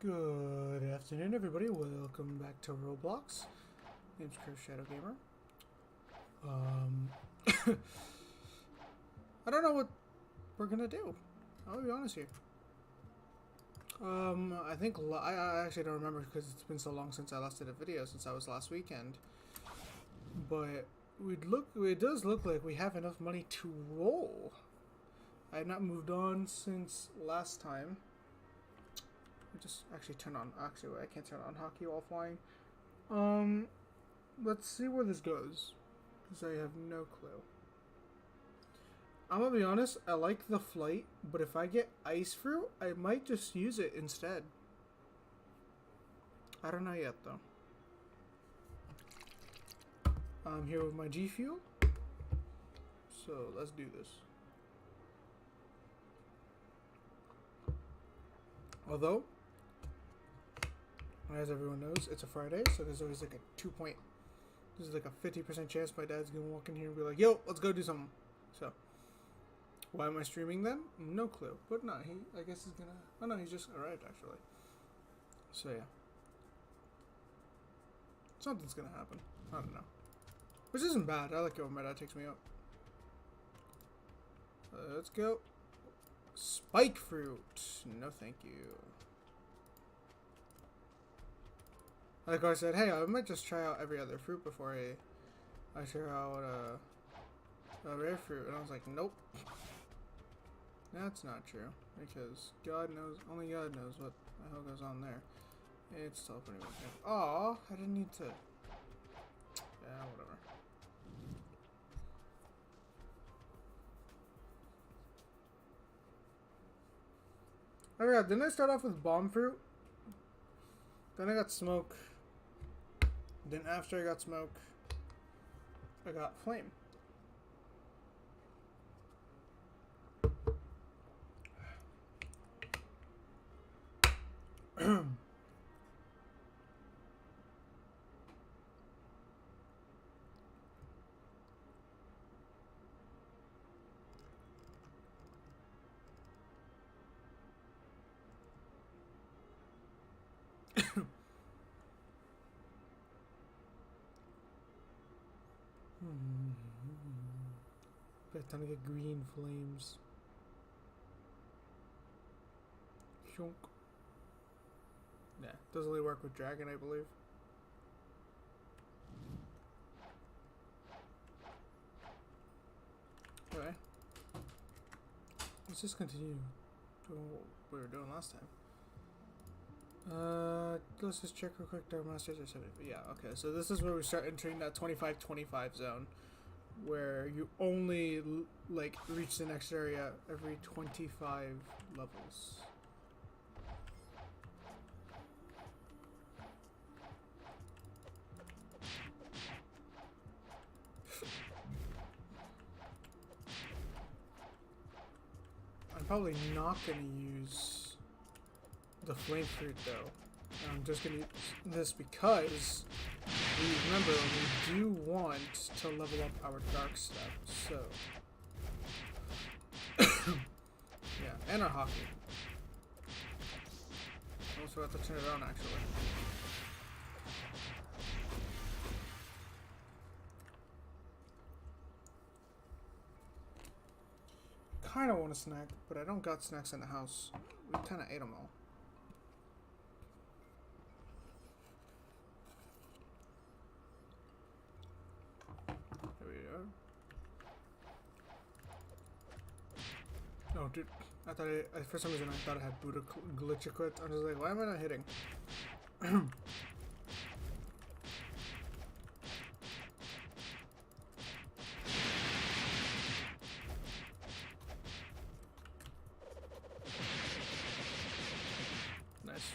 Good afternoon, everybody. Welcome back to Roblox. Name's Curse Shadow Gamer. I don't know what we're gonna do. I'll be honest here. I think I actually don't remember because it's been so long since I last did a video, since I was last weekend. But it does look like we have enough money to roll. I have not moved on since last time. Just actually turn on. Actually, I can't turn on hockey while flying. Let's see where this goes, because I have no clue. I'm gonna be honest. I like the flight, but if I get ice fruit, I might just use it instead. I don't know yet, though. I'm here with my G Fuel, so let's do this. Although, as everyone knows, it's a Friday, so there's always like there's like a 50% chance my dad's gonna walk in here and be like, "Yo, let's go do something." So, why am I streaming then? No clue. But no, I guess he's gonna. Oh no, he's just arrived actually. So yeah, something's gonna happen. I don't know, which isn't bad. I like it when my dad takes me out. Let's go. Spike fruit. No, thank you. Like I said, hey, I might just try out every other fruit before I try out a rare fruit, and I was like, nope, that's not true, because God knows, only God knows what the hell goes on there. It's teleporting with him. Aw, I didn't need to. Yeah, whatever. Oh yeah, didn't I start off with bomb fruit? Then I got smoke. Then after I got smoke, I got flame. But time to get green flames. Shunk. Yeah, does only work with dragon, I believe. Okay. Let's just continue doing what we were doing last time. Let's just check real quick. Dark Masters are 70. Yeah, okay. So this is where we start entering that 25-25 zone, where you only like reach the next area every 25 levels. I'm probably not gonna use the flame fruit though. I'm just gonna use this because remember, we do want to level up our dark stuff, so yeah, and our hockey. Also have to turn it on actually. Kinda want a snack, but I don't got snacks in the house. We kinda ate them all. Oh, dude, I thought for some reason I thought I had Buddha glitch equipped. I was like, why am I not hitting? Nice.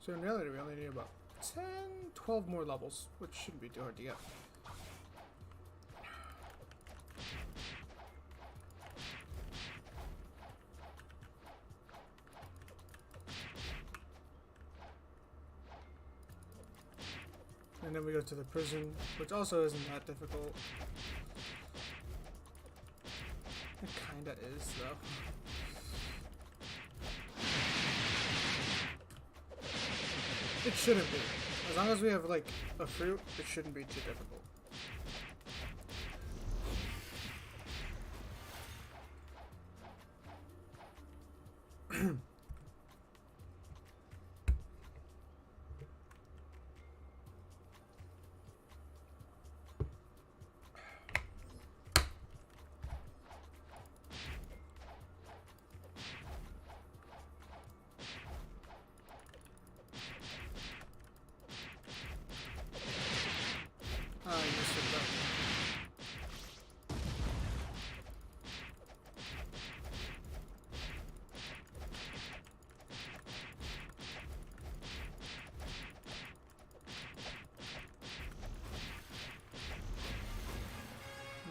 So in reality, we only need about 10, 12 more levels, which shouldn't be too hard to get. And then we go to the prison, which also isn't that difficult. It kinda is, though. It shouldn't be. As long as we have, like, a fruit, it shouldn't be too difficult.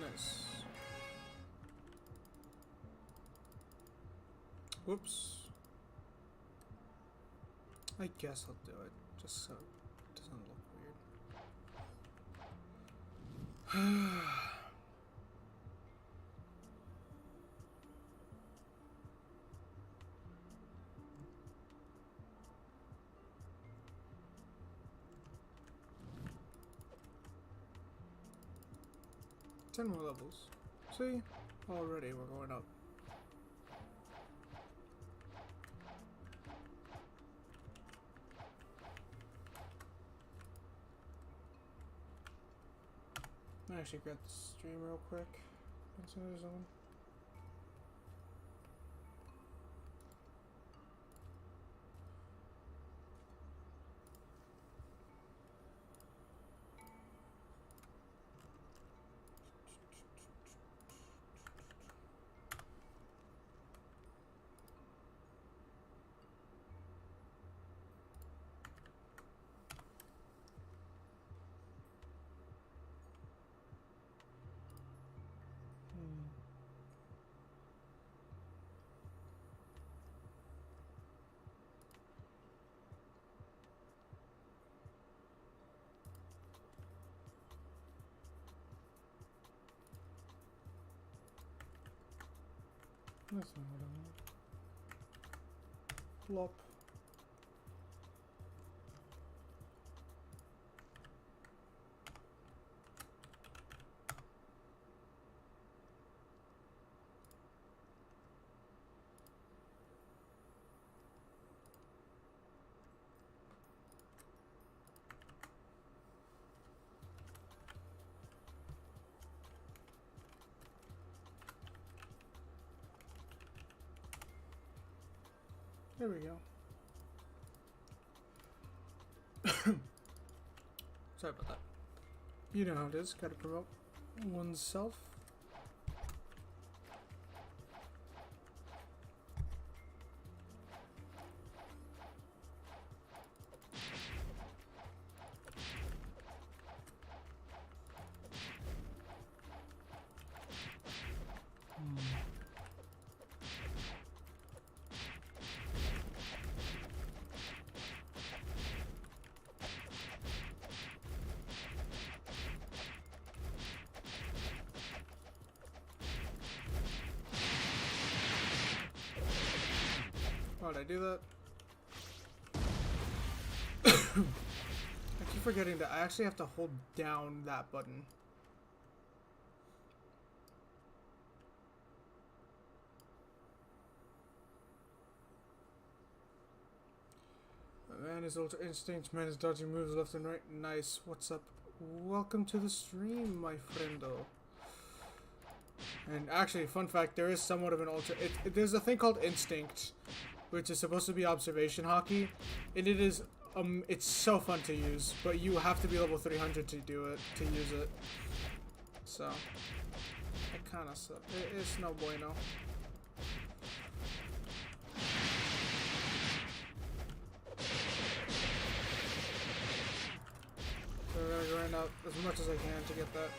Nice. Whoops. I guess I'll do it, just so it doesn't look weird. 10 more levels. See? Already we're going up. I actually got the stream real quick. Consider zone. That's not what I want. Plop. There we go. Sorry about that. You know how it is. Gotta promote oneself. Why did I do that? I keep forgetting that I actually have to hold down that button. Man is ultra instinct, man is dodging moves left and right. Nice. What's up? Welcome to the stream, my friendo. And actually, fun fact, there is somewhat of an ultra... there's a thing called instinct, which is supposed to be observation hockey, and it is, it's so fun to use, but you have to be level 300 to do it, to use it. So, it kind of sucks. It's no bueno. So we're gonna grind out as much as I can to get that.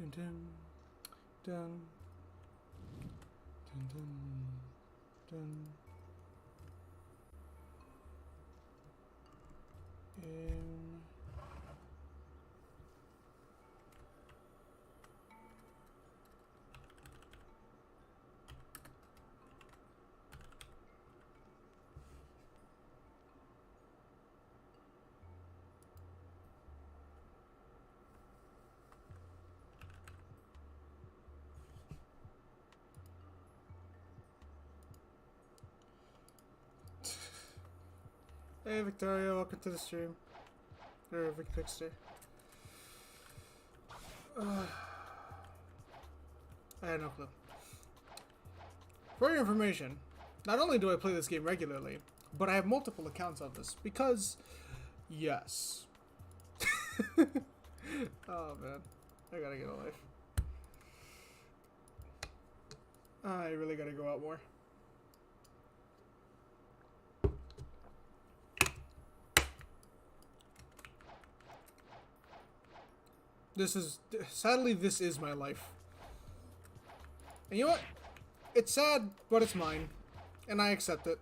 Dun dun dun dun dun dun. Hey Victoria, welcome to the stream. Or Vic Pixter. I had no clue. For your information, not only do I play this game regularly, but I have multiple accounts of this because, yes. Oh man, I gotta get a life. I really gotta go out more. Sadly, this is my life. And you know what? It's sad, but it's mine. And I accept it.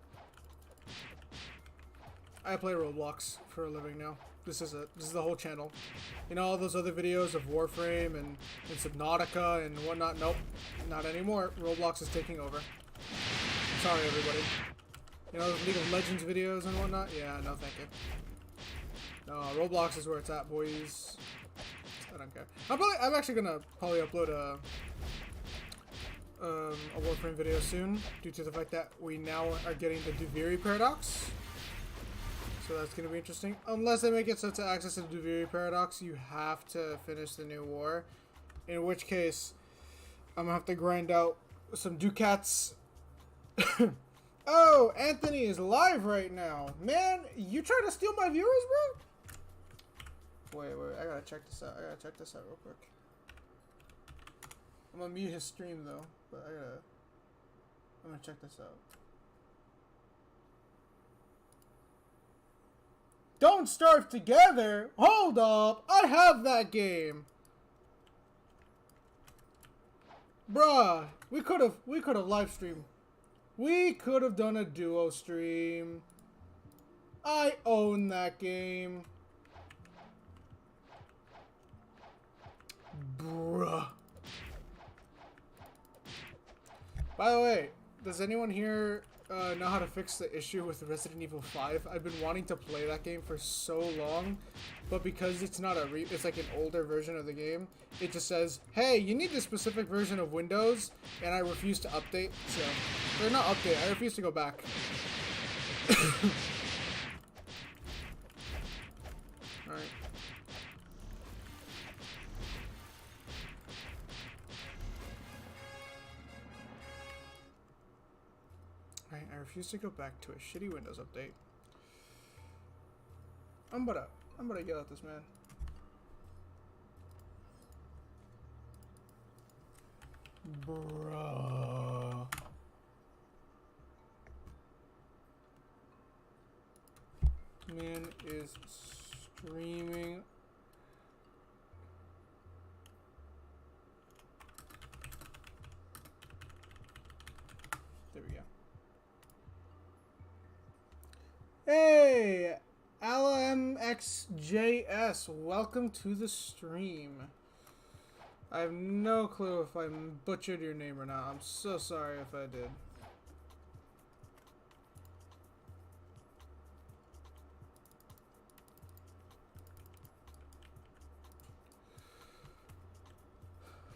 I play Roblox for a living now. This is it. This is the whole channel. You know all those other videos of Warframe and Subnautica and whatnot? Nope. Not anymore. Roblox is taking over. Sorry, everybody. You know those League of Legends videos and whatnot? Yeah, no thank you. No, Roblox is where it's at, boys. I don't care. I'm actually gonna probably upload a Warframe video soon, due to the fact that we now are getting the Duviri paradox. So that's gonna be interesting. Unless they make it so to access the Duviri paradox, you have to finish the new war. In which case, I'm gonna have to grind out some ducats. Oh, Anthony is live right now. Man, you trying to steal my viewers, bro? Wait, I gotta check this out. Real quick. I'm gonna mute his stream though, but I'm gonna check this out. Don't Starve Together? Hold up! I have that game! Bruh, we could have live streamed. We could have done a duo stream. I own that game. Bruh. By the way, does anyone here know how to fix the issue with Resident Evil 5? I've been wanting to play that game for so long, but because it's not it's like an older version of the game, it just says, hey, you need this specific version of Windows, and I refuse to update, so, or not update, I refuse to go back. Alright. I refuse to go back to a shitty Windows update. I'm gonna yell at this man. Bruh. Man is streaming. There we go. Hey, AlaMXJS, welcome to the stream. I have no clue if I butchered your name or not. I'm so sorry if I did.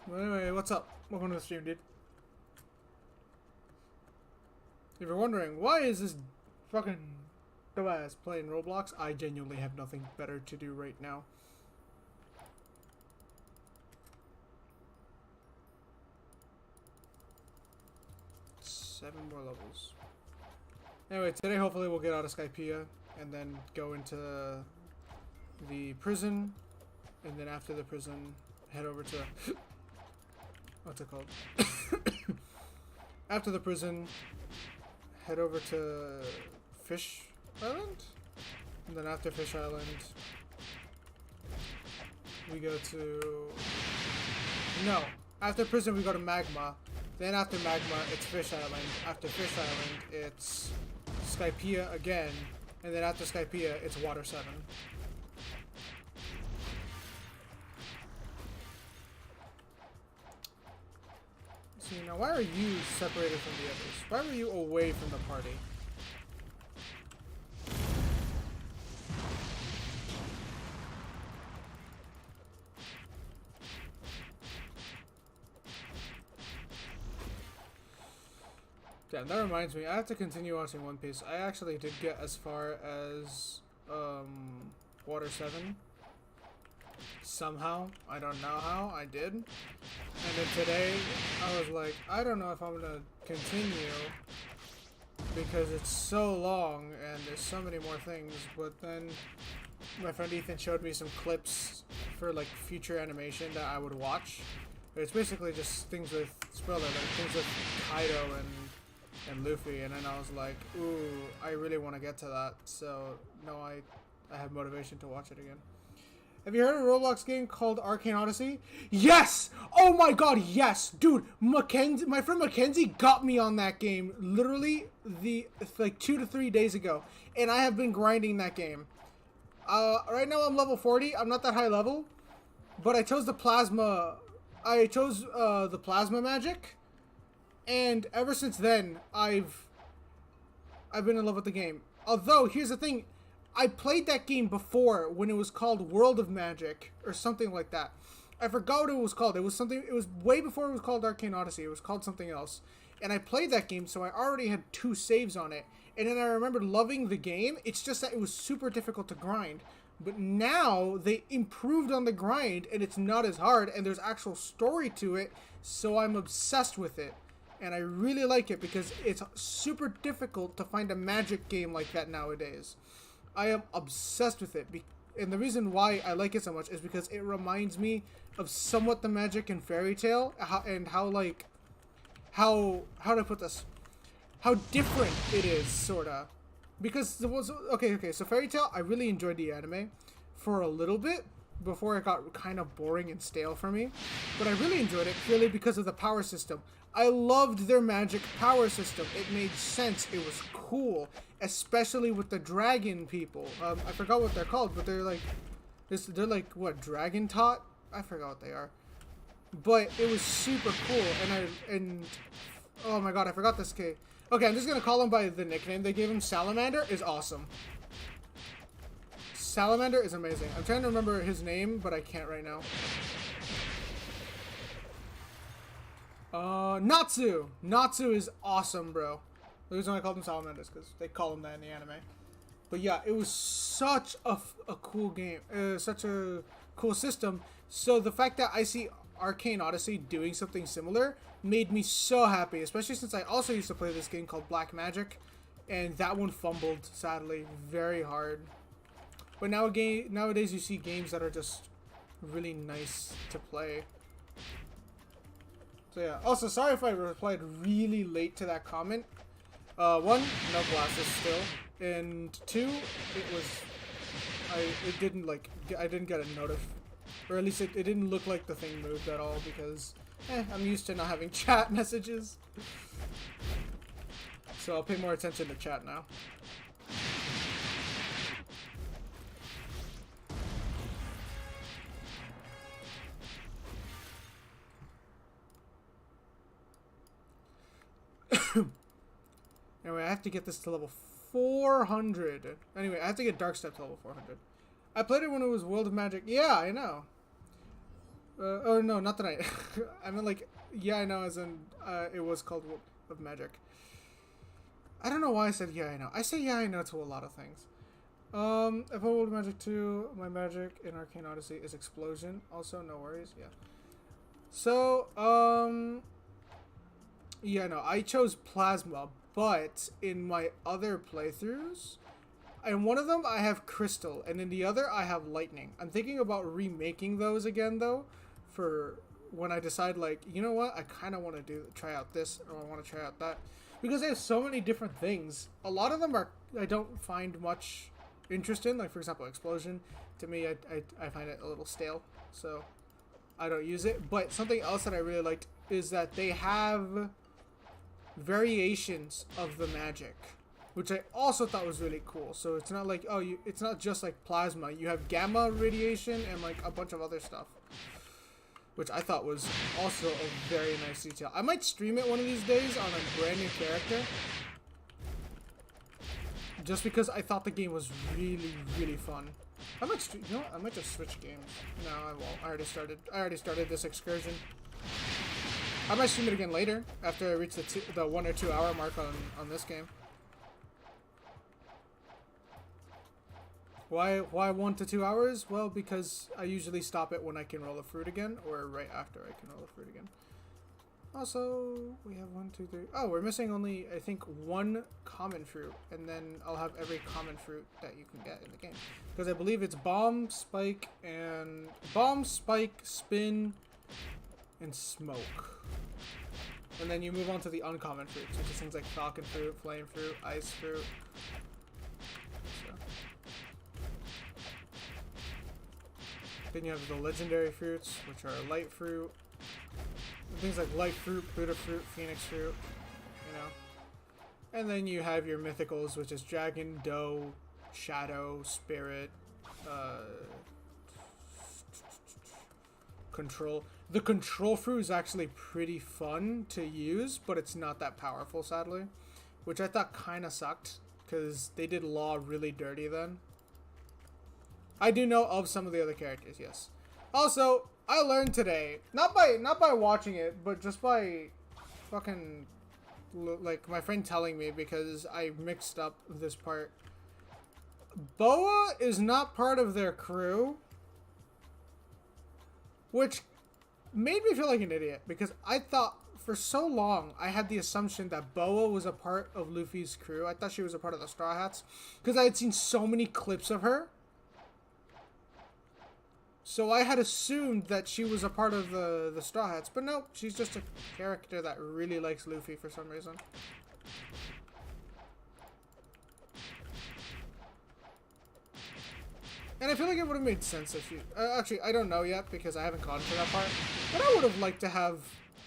But anyway, what's up? Welcome to the stream, dude. If you're wondering, why is this fucking dumbass playing Roblox? I genuinely have nothing better to do right now. Seven more levels. Anyway, today hopefully we'll get out of Skypiea and then go into the prison, and then after the prison head over to what's it called? After the prison head over to Fish Island, and then after Fish Island we go to No. After prison, we go to magma. Then after magma, it's Fish Island. After Fish Island, it's Skypiea again. And then after Skypiea, it's Water 7. See, now why are you separated from the others? Why were you away from the party? Damn, that reminds me, I have to continue watching One Piece. I actually did get as far as Water 7. Somehow. I don't know how. I did. And then today, I was like, I don't know if I'm gonna continue because it's so long and there's so many more things. But then my friend Ethan showed me some clips for like future animation that I would watch. It's basically just things with, spoiler, like things with Kaido and Luffy, and then I was like, ooh, I really want to get to that. So no, I have motivation to watch it again. Have you heard of a Roblox game called Arcane Odyssey? Yes! Oh my god, yes! Dude, Mackenzie, my friend Mackenzie got me on that game literally like 2 to 3 days ago. And I have been grinding that game. Right now I'm level 40. I'm not that high level. But I chose the plasma. I chose the plasma magic. And ever since then, I've been in love with the game. Although, here's the thing. I played that game before when it was called World of Magic or something like that. I forgot what it was called. It was way before it was called Arcane Odyssey. It was called something else. And I played that game, so I already had 2 saves on it. And then I remember loving the game. It's just that it was super difficult to grind. But now they improved on the grind and it's not as hard and there's actual story to it. So I'm obsessed with it. And I really like it because it's super difficult to find a magic game like that nowadays. I am obsessed with it, and the reason why I like it so much is because it reminds me of somewhat the magic in Fairy Tail, how to put this, how different it is, sorta. Because there was okay, so Fairy Tail, I really enjoyed the anime for a little bit before it got kind of boring and stale for me, but I really enjoyed it purely because of the power system. I loved their magic power system. It made sense. It was cool, especially with the dragon people. I forgot what they're called, but they're like what, dragon tot? I forgot what they are. But it was super cool, and oh my god, I forgot this kid. Okay, I'm just gonna call him by the nickname they gave him. Salamander is awesome. Salamander is amazing. I'm trying to remember his name, but I can't right now. Natsu! Natsu is awesome, bro. The reason why I called him Salamander is because they call him that in the anime. But yeah, it was such a cool game. Such a cool system. So the fact that I see Arcane Odyssey doing something similar made me so happy. Especially since I also used to play this game called Black Magic. And that one fumbled, sadly, very hard. But nowadays you see games that are just really nice to play. So yeah. Also, sorry if I replied really late to that comment. 1, no glasses still, and 2, I didn't get a notif, or at least it didn't look like the thing moved at all because I'm used to not having chat messages. So I'll pay more attention to chat now. Anyway, I have to get this to level 400. Anyway, I have to get Dark Step to level 400. I played it when it was World of Magic. Yeah, I know. Oh, no, not tonight. I mean, like, yeah, I know, as in, it was called World of Magic. I don't know why I said yeah, I know. I say yeah, I know to a lot of things. If I World of Magic 2, my magic in Arcane Odyssey is Explosion. Also, no worries, yeah. So, yeah, no, I chose Plasma. But in my other playthroughs, in one of them I have Crystal, and in the other I have Lightning. I'm thinking about remaking those again, though, for when I decide, like, you know what, I kind of want to try out this, or I want to try out that. Because they have so many different things. A lot of them I don't find much interest in. Like, for example, Explosion. To me, I find it a little stale. So, I don't use it. But something else that I really liked is that they have variations of the magic, which I also thought was really cool. So it's not like, oh, it's not just like plasma. You have gamma radiation and like a bunch of other stuff, which I thought was also a very nice detail. I might stream it one of these days on a brand new character, just because I thought the game was really, really fun. I might you know what? I might just switch games. No, I won't. I already started this excursion. I might stream it again later after I reach the 1 or 2 hour mark on this game. Why 1 to 2 hours? Well, because I usually stop it when I can roll a fruit again, or right after I can roll a fruit again. Also, we have 1, 2, 3. Oh, we're missing only, I think, 1 common fruit, and then I'll have every common fruit that you can get in the game. Because I believe it's bomb, spike, spin, and smoke. And then you move on to the uncommon fruits, which is things like falcon fruit, flame fruit, ice fruit. So. Then you have the legendary fruits, which are light fruit. Things like light fruit, Buddha fruit, phoenix fruit, you know. And then you have your mythicals, which is dragon, doe, shadow, spirit, control. The control fruit is actually pretty fun to use, but it's not that powerful, sadly. Which I thought kind of sucked, because they did law really dirty then. I do know of some of the other characters, yes. Also, I learned today, not by watching it, but just by fucking, like, my friend telling me, because I mixed up this part. Boa is not part of their crew, which made me feel like an idiot, because I thought for so long I had the assumption that Boa was a part of Luffy's crew. I thought she was a part of the Straw Hats, because I had seen so many clips of her. So I had assumed that she was a part of the Straw Hats, but no, she's just a character that really likes Luffy for some reason. And I feel like it would have made sense if she... actually, I don't know yet because I haven't gotten to that part. But I would have liked to have...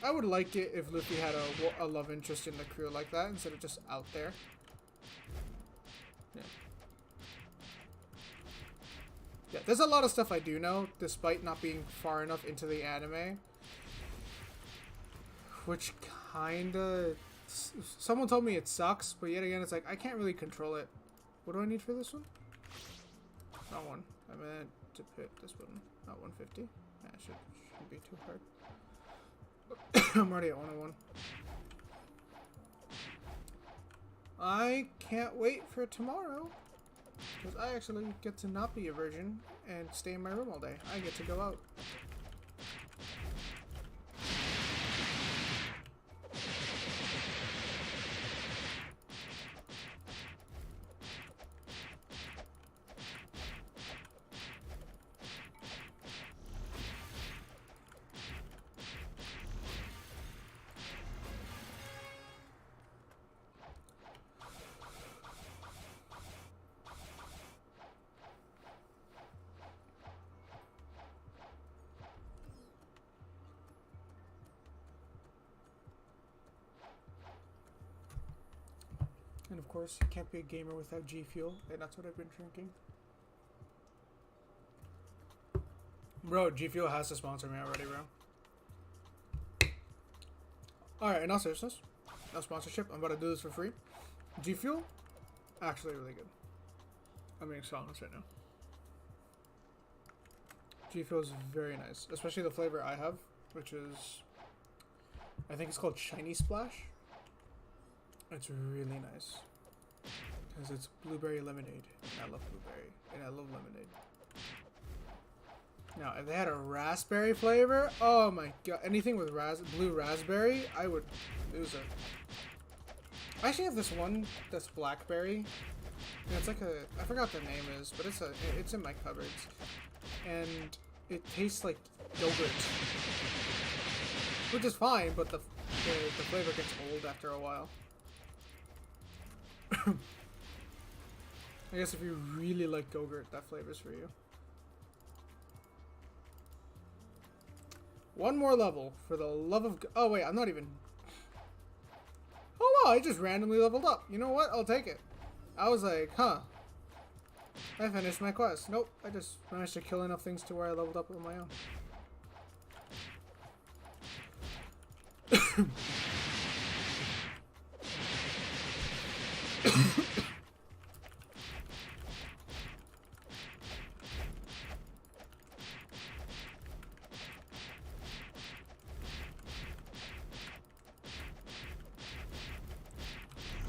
I would like it if Luffy had a love interest in the crew like that instead of just out there. Yeah. Yeah, there's a lot of stuff I do know, despite not being far enough into the anime. Which kinda... Someone told me it sucks, but yet again, it's like, I can't really control it. What do I need for this one? Not one. I meant to put this one. Not 150. Yeah, it shouldn't be too hard. I'm already at 101. I can't wait for tomorrow. Because I actually get to not be a virgin and stay in my room all day. I get to go out. And of course, you can't be a gamer without G Fuel, and that's what I've been drinking. Bro, G Fuel has to sponsor me already, bro. Alright, in all seriousness, no sponsorship, I'm about to do this for free. G Fuel, actually really good. I'm being honest right now. G Fuel is very nice, especially the flavor I have, which is, I think it's called Shiny Splash. It's really nice because it's blueberry lemonade, and I love blueberry, and I love lemonade. Now, if they had a raspberry flavor, oh my god, anything with blue raspberry, I would lose it. I actually have this one that's blackberry. And it's like a, I forgot what the name is, but it's in my cupboards, and it tastes like yogurt, which is fine, but the flavor gets old after a while. I guess if you really like Go-Gurt, that flavor's for you. One more level, for the love of... Oh, wait, I'm not even... Oh, wow, I just randomly leveled up. You know what? I'll take it. I was like, huh. I finished my quest. Nope, I just managed to kill enough things to where I leveled up on my own.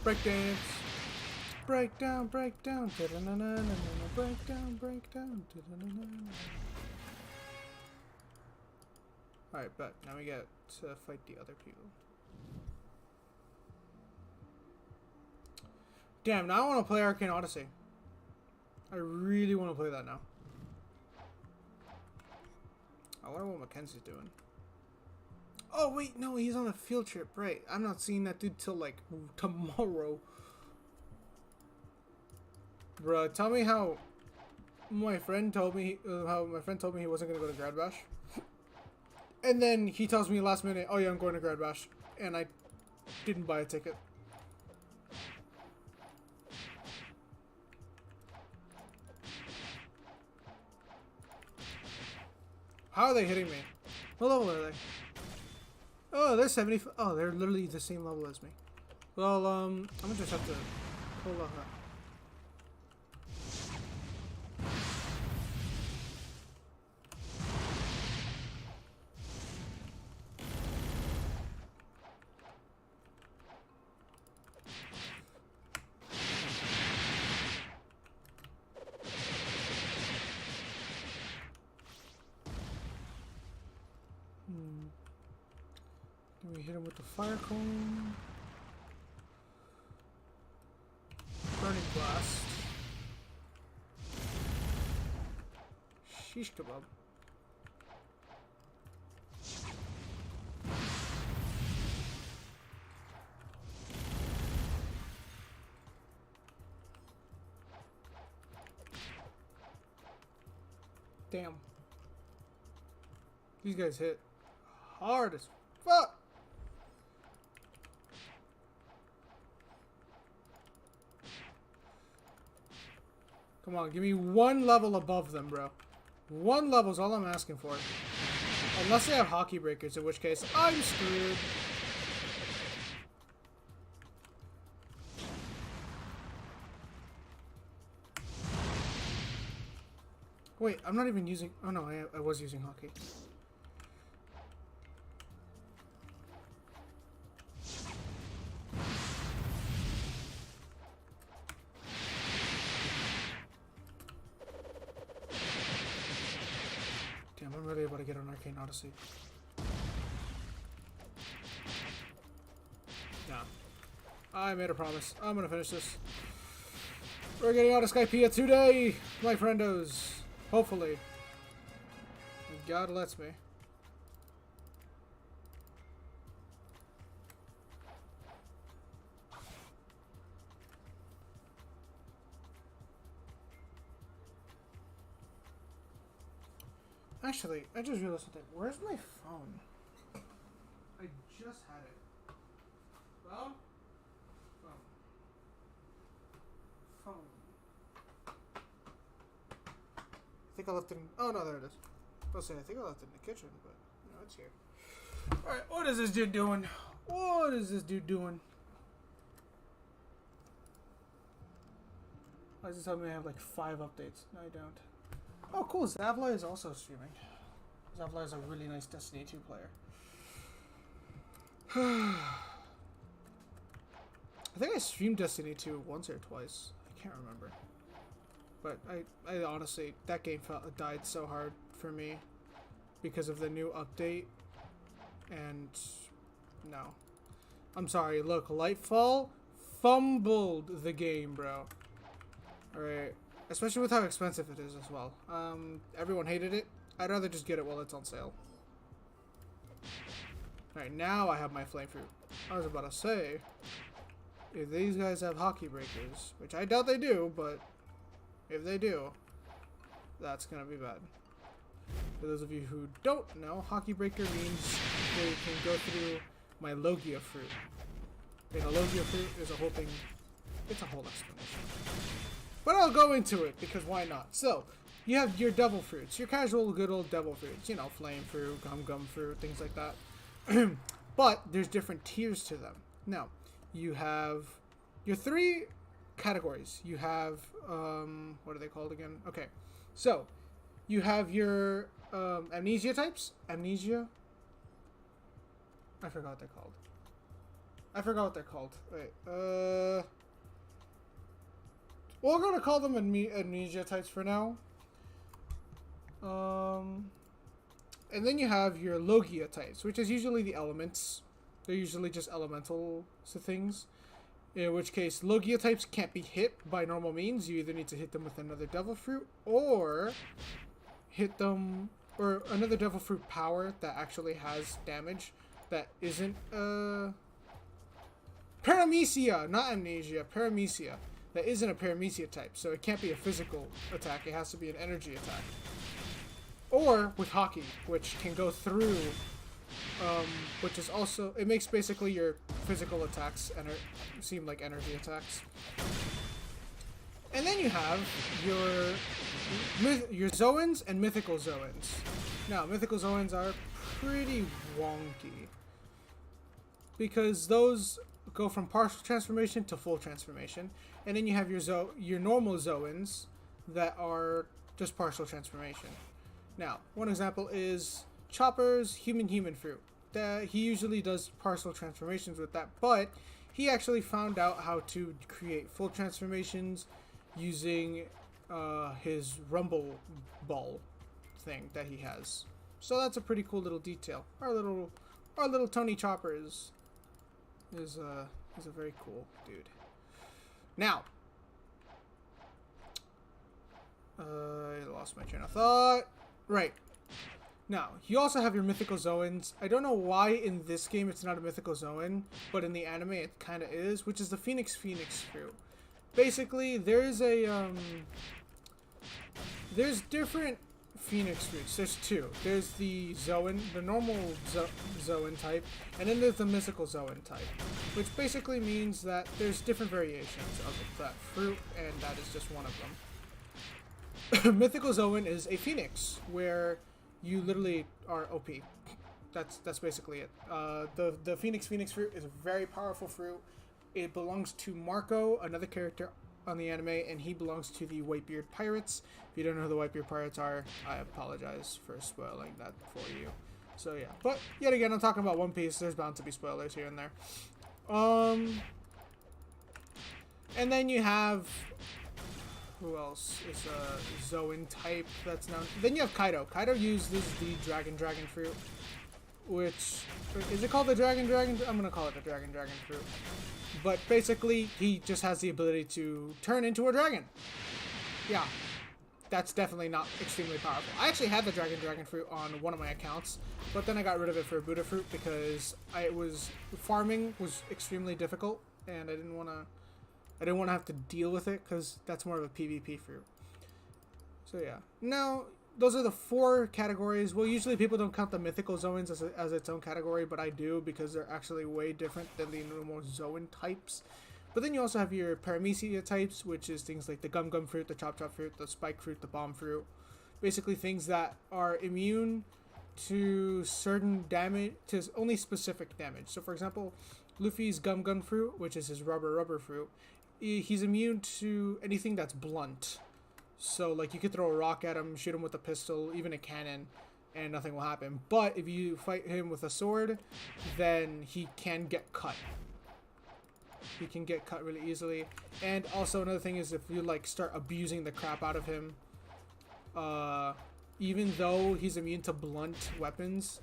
Breakdance. Breakdown, breakdown. Breakdown, breakdown. Alright, bet. Now we get to fight the other people. Damn, now I want to play Arcane Odyssey. I really want to play that now. I wonder what Mackenzie's doing. Oh, wait, no, he's on a field trip. Right. I'm not seeing that dude till, like, tomorrow. Bruh, tell me how my friend told me, he wasn't going to go to Grad Bash. And then he tells me last minute, oh yeah, I'm going to Grad Bash. And I didn't buy a ticket. How are they hitting me? What level are they? Oh, they're 70. Oh, they're literally the same level as me. Well, I'm gonna just have to pull off that. Then we hit him with the fire cone. Burning blast. Shish kebab. Damn. These guys hit hard as fuck. Come on, give me one level above them, bro. One level is all I'm asking for. Unless they have hockey breakers, in which case I'm screwed. Wait, I'm not even using... Oh no, I was using hockey. Damn, I'm really about to get on Arcane Odyssey. Nah. I made a promise. I'm gonna finish this. We're getting out of Skypiea today, my friendos. Hopefully. If God lets me. Actually, I just realized something. Where's my phone? I just had it. Phone? Phone. I think I left it in... Oh, no, there it is. I'll say, I think I left it in the kitchen, but no, it's here. Alright, what is this dude doing? What is this dude doing? Why does it tell me I have like 5 updates? No, I don't. Oh, cool. Zavla is also streaming. Zavla is a really nice Destiny 2 player. I think I streamed Destiny 2 once or twice. I can't remember. But I honestly, that game died so hard for me because of the new update. And no. I'm sorry. Look, Lightfall fumbled the game, bro. Alright. Especially with how expensive it is as well. Everyone hated it. I'd rather just get it while it's on sale. Alright, now I have my flame fruit. I was about to say, if these guys have hockey breakers, which I doubt they do, but if they do, that's gonna be bad. For those of you who don't know, Hockey Breaker means they can go through my Logia fruit. And a Logia fruit is a whole thing. It's a whole explanation. But I'll go into it, because why not? So, you have your devil fruits. Your casual, good old devil fruits. You know, flame fruit, gum fruit, things like that. But there's different tiers to them. Now, you have your 3 categories. You have, what are they called again? Okay, so you have your amnesia types. Amnesia? I forgot what they're called. Wait, well, we're gonna call them amnesia types for now. And then you have your Logia types, which is usually the elements. They're usually just elemental things. In which case, Logia types can't be hit by normal means. You either need to hit them with another devil fruit, or hit them, or another devil fruit power that actually has damage that isn't, Paramecia, not amnesia, Paramecia. That isn't a Paramecia type, so it can't be a physical attack, it has to be an energy attack. Or with Hockey, which can go through, which is also, it makes basically your physical attacks seem like energy attacks. And then you have your Zoans and Mythical Zoans. Now, Mythical Zoans are pretty wonky, because those go from partial transformation to full transformation, and then you have your normal Zoans that are just partial transformation. Now, one example is Chopper's human fruit. He usually does partial transformations with that, but he actually found out how to create full transformations using his rumble ball thing that he has. So that's a pretty cool little detail. Our little Tony Chopper is a very cool dude. Now, I lost my train of thought. Right. Now, you also have your Mythical Zoans. I don't know why in this game it's not a Mythical Zoan, but in the anime it kind of is, which is the Phoenix fruit. Basically, there's different Phoenix fruits. There's 2. There's the Zoan, the normal Zoan type, and then there's the Mythical Zoan type, which basically means that there's different variations of that fruit, and that is just one of them. Mythical Zoan is a Phoenix, where you literally are OP. That's basically it. The Phoenix fruit is a very powerful fruit. It belongs to Marco, another character on the anime, and he belongs to the Whitebeard Pirates. If you don't know who the Whitebeard Pirates are, I apologize for spoiling that for you. So yeah, but yet again, I'm talking about One Piece. There's bound to be spoilers here and there. And then you have, who else is a Zoan type that's known? Then you have Kaido. Kaido uses the Dragon fruit, which, is it called the Dragon? I'm gonna call it the Dragon fruit. But basically, he just has the ability to turn into a dragon. Yeah, that's definitely not extremely powerful. I actually had the Dragon fruit on one of my accounts, but then I got rid of it for a Buddha fruit because farming was extremely difficult, and I didn't want to have to deal with it because that's more of a PvP fruit. So yeah. Now, those are the 4 categories. Well, usually people don't count the Mythical Zoans as its own category, but I do because they're actually way different than the normal Zoan types. But then you also have your Paramecia types, which is things like the Gum fruit, the Chop fruit, the Spike fruit, the Bomb fruit. Basically things that are immune to certain damage, to only specific damage. So for example, Luffy's Gum fruit, which is his rubber fruit, he's immune to anything that's blunt. So, like, you could throw a rock at him, shoot him with a pistol, even a cannon, and nothing will happen. But if you fight him with a sword, then he can get cut. He can get cut really easily. And also, another thing is if you, like, start abusing the crap out of him, even though he's immune to blunt weapons,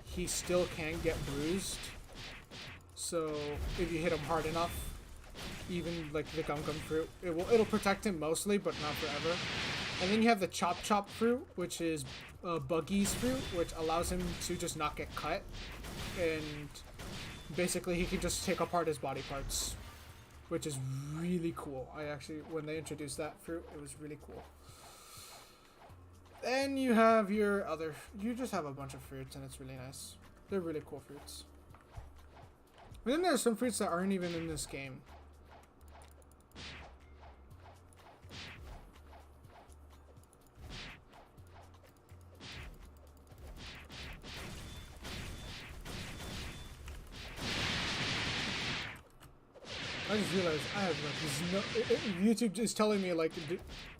he still can get bruised. So, if you hit him hard enough, even like the Gum fruit, it'll protect him mostly, but not forever. And then you have the Chop fruit, which is Buggy's fruit, which allows him to just not get cut, and basically he can just take apart his body parts, which is really cool. I actually, when they introduced that fruit, it was really cool. Then you have your other... You just have a bunch of fruits, and it's really nice. They're really cool fruits. And then there's some fruits that aren't even in this game. I just realized I have like YouTube is telling me like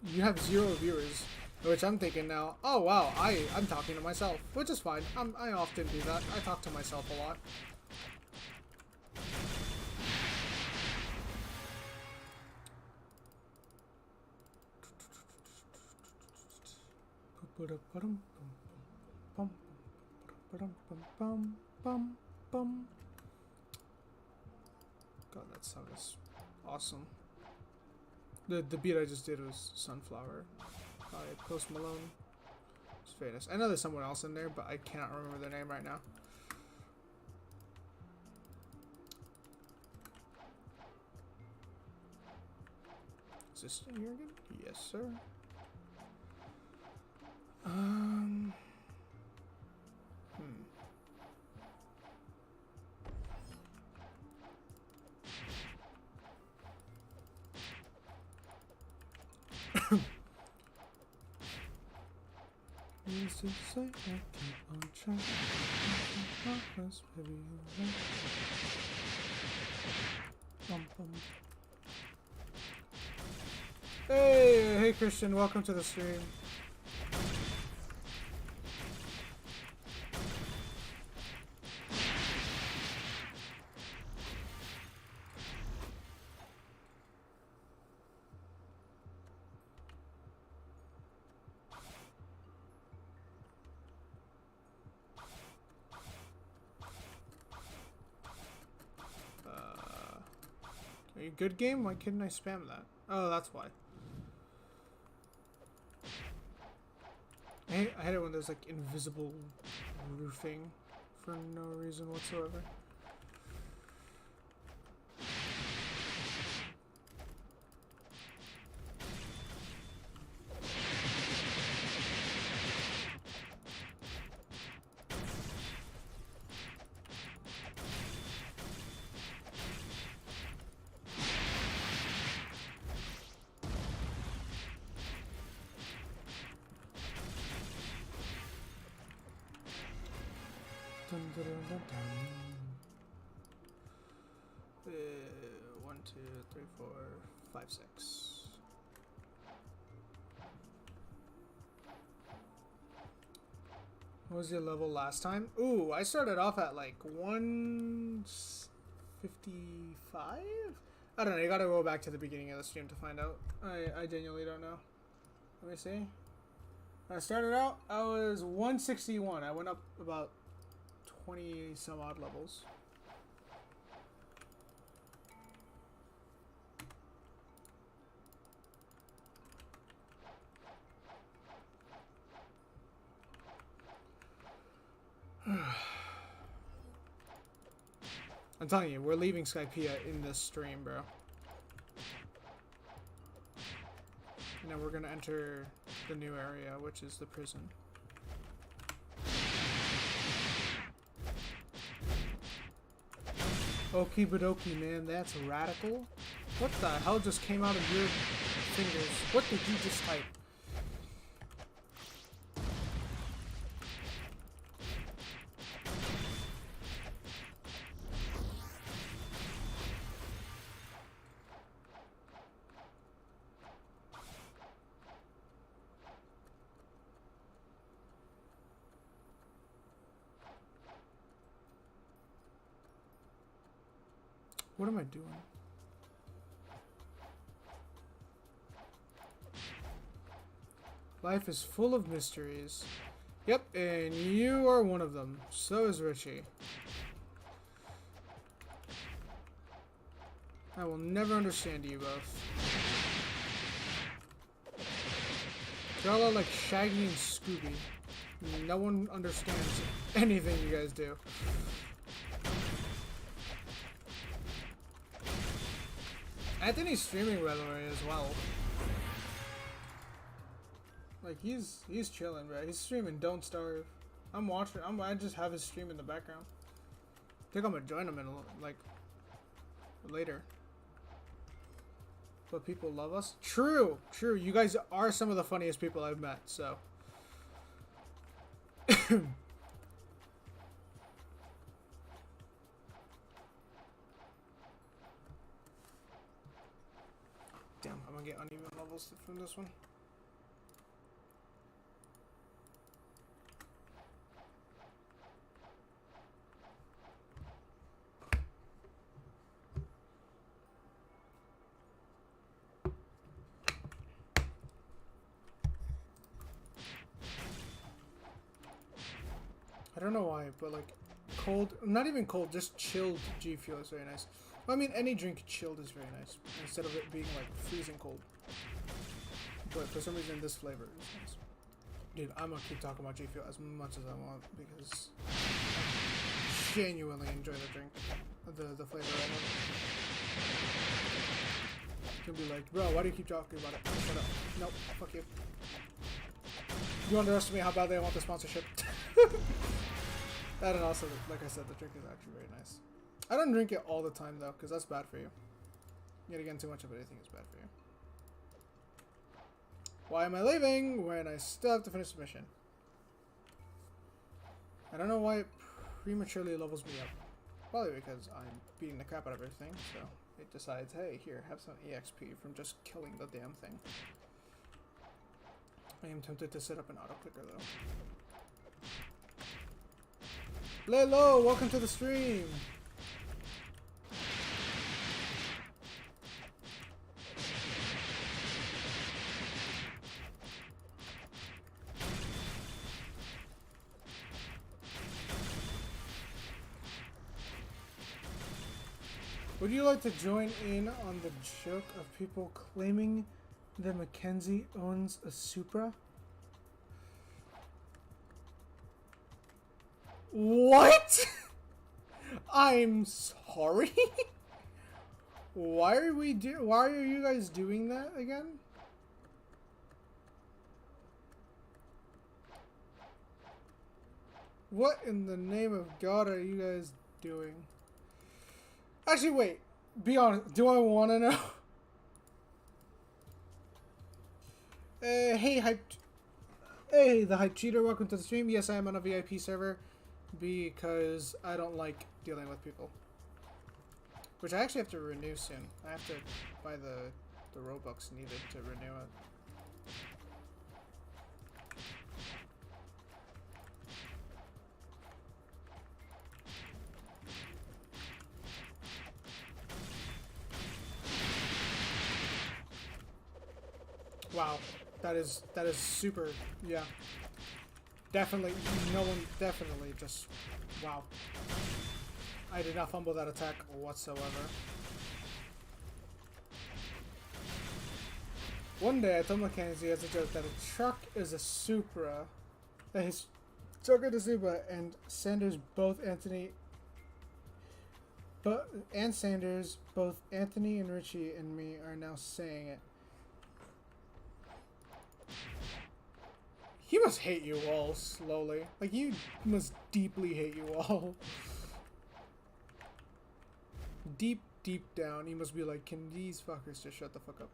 you have 0 viewers, which I'm thinking now, oh wow, I'm talking to myself, which is fine. I often do that. I talk to myself a lot. God, that song is awesome. The beat I just did was Sunflower by Post Malone. It's famous. I know there's someone else in there, but I cannot remember their name right now. Is this in here again? Yes, sir. Used to say I keep on trying to maybe Hey Christian, welcome to the stream. Good game? Why couldn't I spam that? Oh, that's why. I hate it when there's like invisible roofing for no reason whatsoever. Dun, dun, dun, dun, dun. 1, 2, 3, 4, 5, 6. What was your level last time? Ooh, I started off at like 155? I don't know, you gotta go back to the beginning of the stream to find out. I genuinely don't know. Let me see. When I started out, I was 161. I went up about 20 some odd levels. I'm telling you, we're leaving Skypiea in this stream, bro. And now we're gonna enter the new area, which is the prison. Okie badokie, man, that's radical. What the hell just came out of your fingers? What did you just type? What am I doing? Life is full of mysteries. Yep, and you are one of them. So is Richie. I will never understand you both. You're all like Shaggy and Scooby. No one understands anything you guys do. Anthony's streaming, by the way, as well. Like he's chilling, bro. He's streaming Don't Starve. I'm watching. I just have his stream in the background. I think I'm gonna join him in like later. But people love us. True, true. You guys are some of the funniest people I've met. So. Damn, I'm gonna get uneven levels from this one. I don't know why, but like cold, not even cold, just chilled G Fuel is very nice. Well, I mean, any drink chilled is very nice instead of it being like freezing cold. But for some reason, this flavor is nice. Dude, I'm gonna keep talking about G Fuel as much as I want because I genuinely enjoy the drink, the flavor. I love it. You'll be like, bro, why do you keep talking about it? Shut up. Nope, fuck you. You underestimate how badly I want the sponsorship. And also, like I said, the drink is actually very nice. I don't drink it all the time though, because that's bad for you. Yet again, too much of anything is bad for you. Why am I leaving when I still have to finish the mission? I don't know why it prematurely levels me up. Probably because I'm beating the crap out of everything, so it decides, hey, here, have some EXP from just killing the damn thing. I am tempted to set up an auto-clicker though. Lelo, welcome to the stream! Would you like to join in on the joke of people claiming that Mackenzie owns a Supra? What? I'm sorry? Why are you guys doing that again? What in the name of God are you guys doing? Actually, wait. Be honest. Do I want to know? Hey, hype. Hey, the hype cheater. Welcome to the stream. Yes, I am on a VIP server because I don't like dealing with people. Which I actually have to renew soon. I have to buy the Robux needed to renew it. Wow, that is super, yeah. Definitely, no one, definitely just, wow. I did not fumble that attack whatsoever. One day I told Mackenzie as a joke that a truck is a Supra, that his truck is a Supra, and Sanders, both Anthony and Richie and me are now saying it. He must hate you all slowly. Like, he must deeply hate you all. Deep, deep down, he must be like, can these fuckers just shut the fuck up?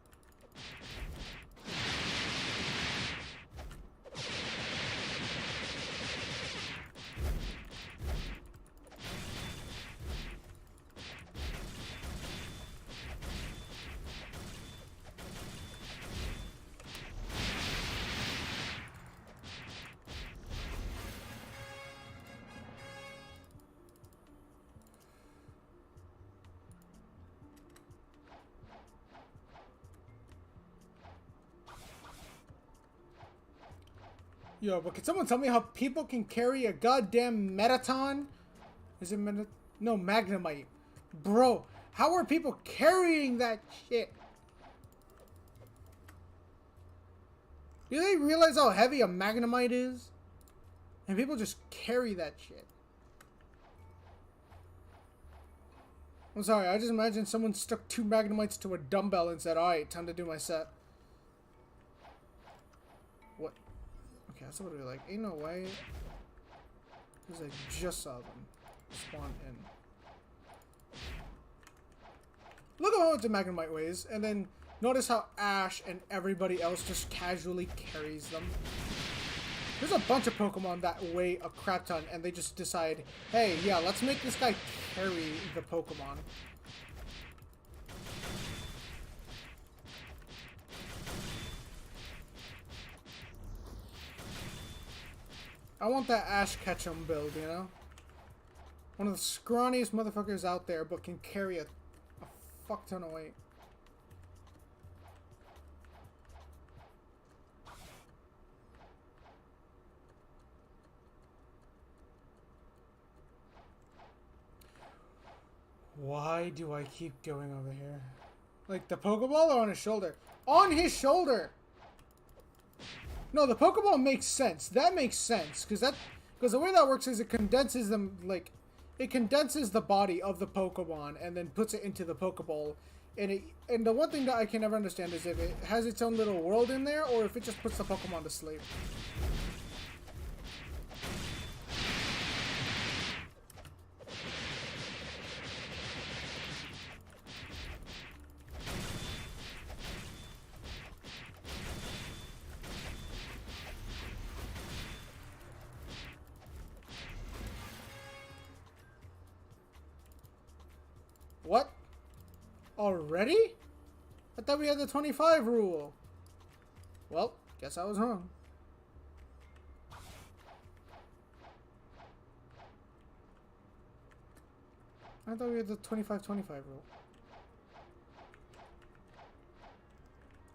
Yo, but can someone tell me how people can carry a goddamn Metaton? Is it No, Magnemite. Bro, how are people carrying that shit? Do they realize how heavy a Magnemite is? And people just carry that shit. I'm sorry, I just imagine someone stuck 2 Magnemites to a dumbbell and said, alright, time to do my set. What? somebody would be like, ain't no way. Because I just saw them spawn in. Look at how much the Magnemite weighs, and then notice how Ash and everybody else just casually carries them. There's a bunch of Pokemon that weigh a crap ton, and they just decide, hey, yeah, let's make this guy carry the Pokemon. I want that Ash Ketchum build, you know? One of the scrawniest motherfuckers out there, but can carry a fuck ton of weight. Why do I keep going over here? Like the Pokeball or on his shoulder? On his shoulder! No, the Pokeball makes sense. That makes sense. Because the way that works is it condenses them, like, it condenses the body of the Pokemon and then puts it into the Pokeball. And the one thing that I can never understand is if it has its own little world in there or if it just puts the Pokemon to sleep. What? Already? I thought we had the 25 rule. Well, guess I was wrong. I thought we had the 25-25 rule.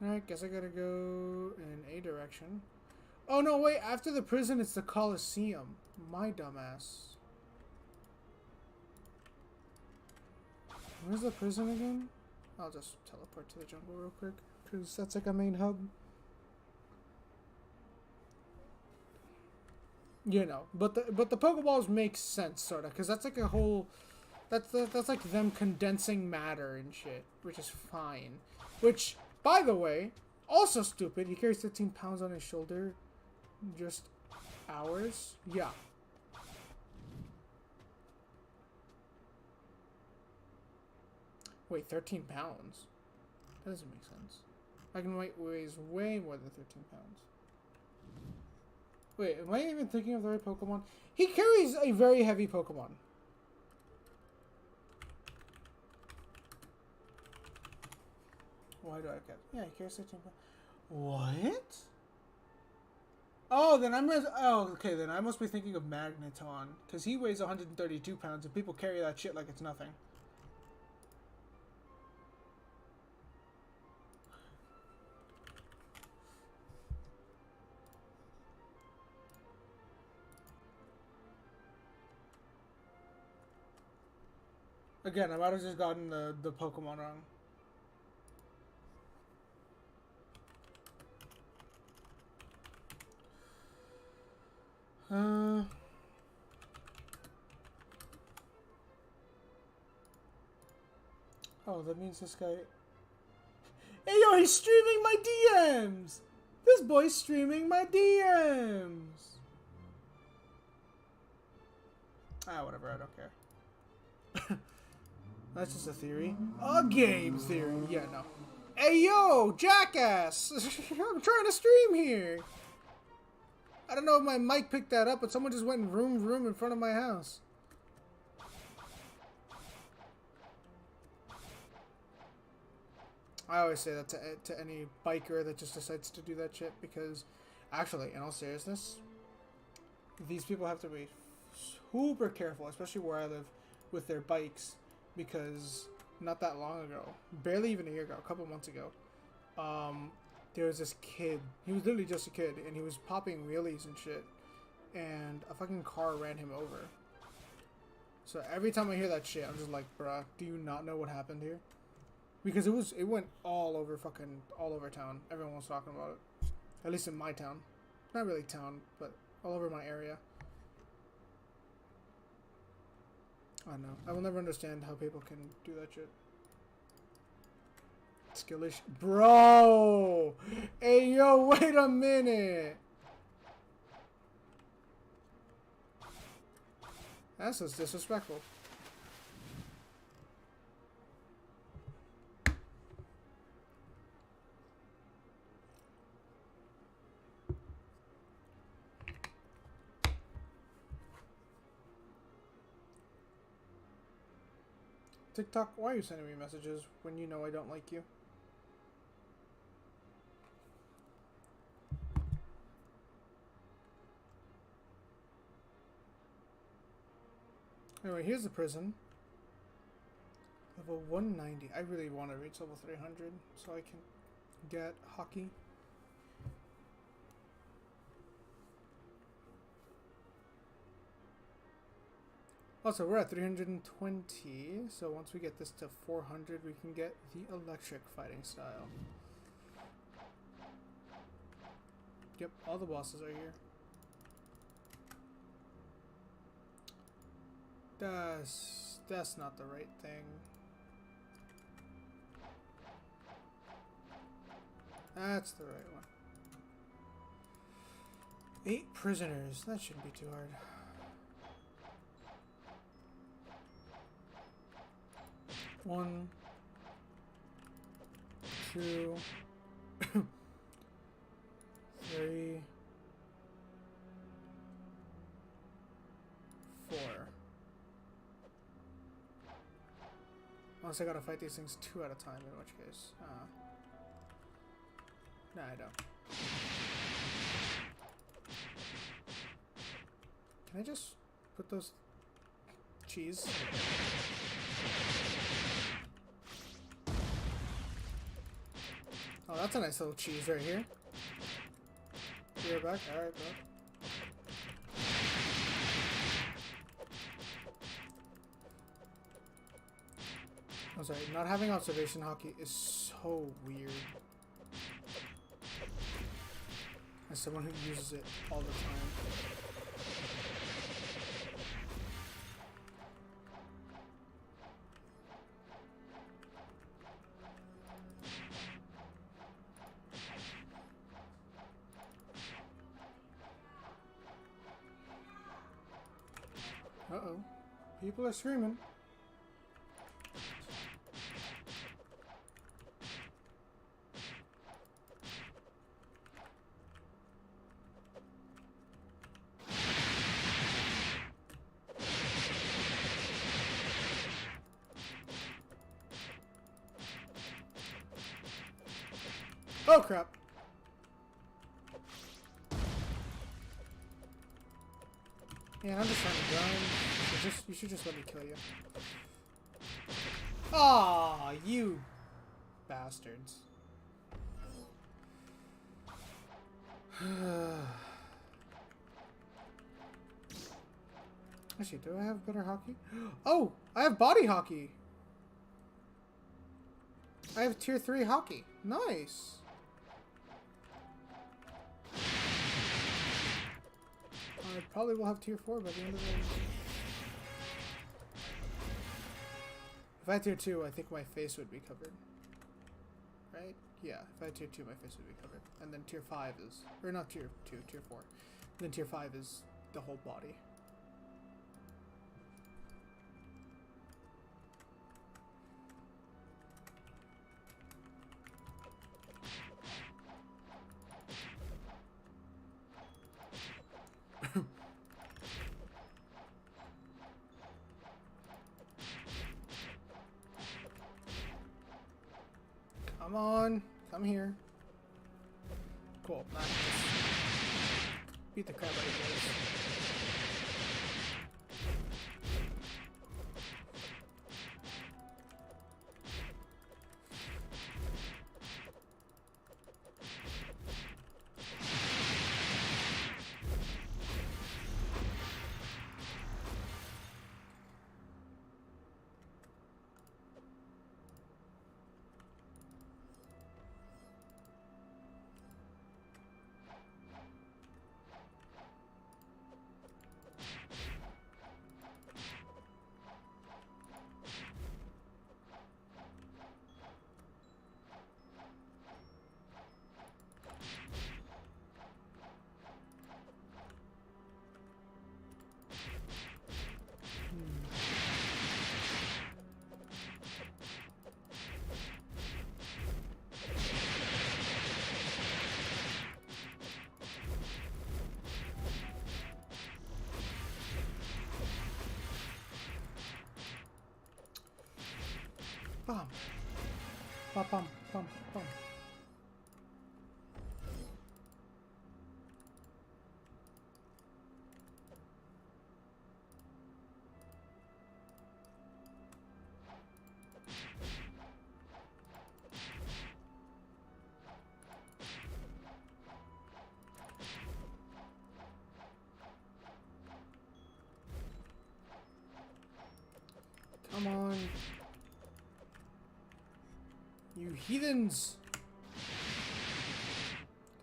Alright, guess I gotta go in a direction. Oh no, wait, after the prison it's the Coliseum. My dumbass. Where's the prison again? I'll just teleport to the jungle real quick, because that's like a main hub. You know, but the Pokeballs make sense, sorta, because that's like a whole... That's like them condensing matter and shit, which is fine. Which, by the way, also stupid. He carries 15 pounds on his shoulder. Just hours? Yeah. Wait, 13 pounds? That doesn't make sense. Magnemite weighs way more than 13 pounds. Wait, am I even thinking of the right Pokemon? He carries a very heavy Pokemon. Why do I get? Yeah, he carries 13 pounds. What? Oh, then okay, then I must be thinking of Magneton. Because he weighs 132 pounds and people carry that shit like it's nothing. Again, I might have just gotten the Pokemon wrong. Oh, that means this guy... Hey, yo, he's streaming my DMs! This boy's streaming my DMs! Ah, whatever, I don't care. That's just a theory. A game theory. Yeah, no. Hey, yo, jackass! I'm trying to stream here! I don't know if my mic picked that up, but someone just went vroom vroom in front of my house. I always say that to any biker that just decides to do that shit, because actually, in all seriousness, these people have to be super careful, especially where I live, with their bikes, because not that long ago, barely even a year ago, a couple months ago, there was this kid, he was literally just a kid, and he was popping wheelies and shit, and a fucking car ran him over. So every time I hear that shit, I'm just like, bruh, do you not know what happened here? Because it went all over town. Everyone was talking about it. At least in my town. Not really town, but all over my area. I don't know. I will never understand how people can do that shit. Skillish. Bro! Hey, yo, wait a minute! That's just disrespectful. TikTok, why are you sending me messages when you know I don't like you? Anyway, here's the prison. Level 190. I really want to reach level 300 so I can get hockey. Also, we're at 320, so once we get this to 400, we can get the electric fighting style. Yep, all the bosses are here. That's not the right thing. That's the right one. 8 prisoners. That shouldn't be too hard. One, two, 3, 4. Unless I gotta fight these things 2 at a time, in which case, nah, I don't. Can I just put those cheese? Oh, that's a nice little cheese right here. You're back? Alright, bro. I'm sorry, not having observation hockey is so weird. As someone who uses it all the time. Uh-oh. People are screaming. Oh crap. Man, I'm just trying to run. You should just let me kill you. Aw, you bastards. Actually, do I have better hockey? Oh, I have body hockey. I have tier 3 hockey. Nice. I probably will have tier 4 by the end of the day. If I had tier 2, I think my face would be covered. Right? Yeah, if I had tier 2, my face would be covered. And then tier 5 is... Or not tier 2, tier 4. And then tier 5 is the whole body. Come on, come here. Cool. Nice. Beat the crap out of you guys. Bum. Bum, bum, bum, bum. Come on. You heathens!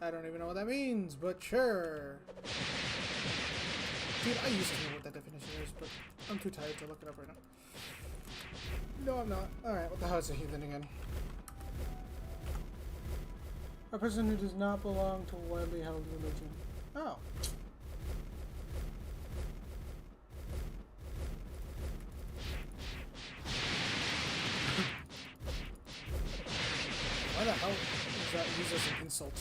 I don't even know what that means, but sure. Dude, I used to know what that definition is, but I'm too tired to look it up right now. No, I'm not. Alright, what the hell is a heathen again? A person who does not belong to a widely held religion. Oh. Why the hell is that used as an insult?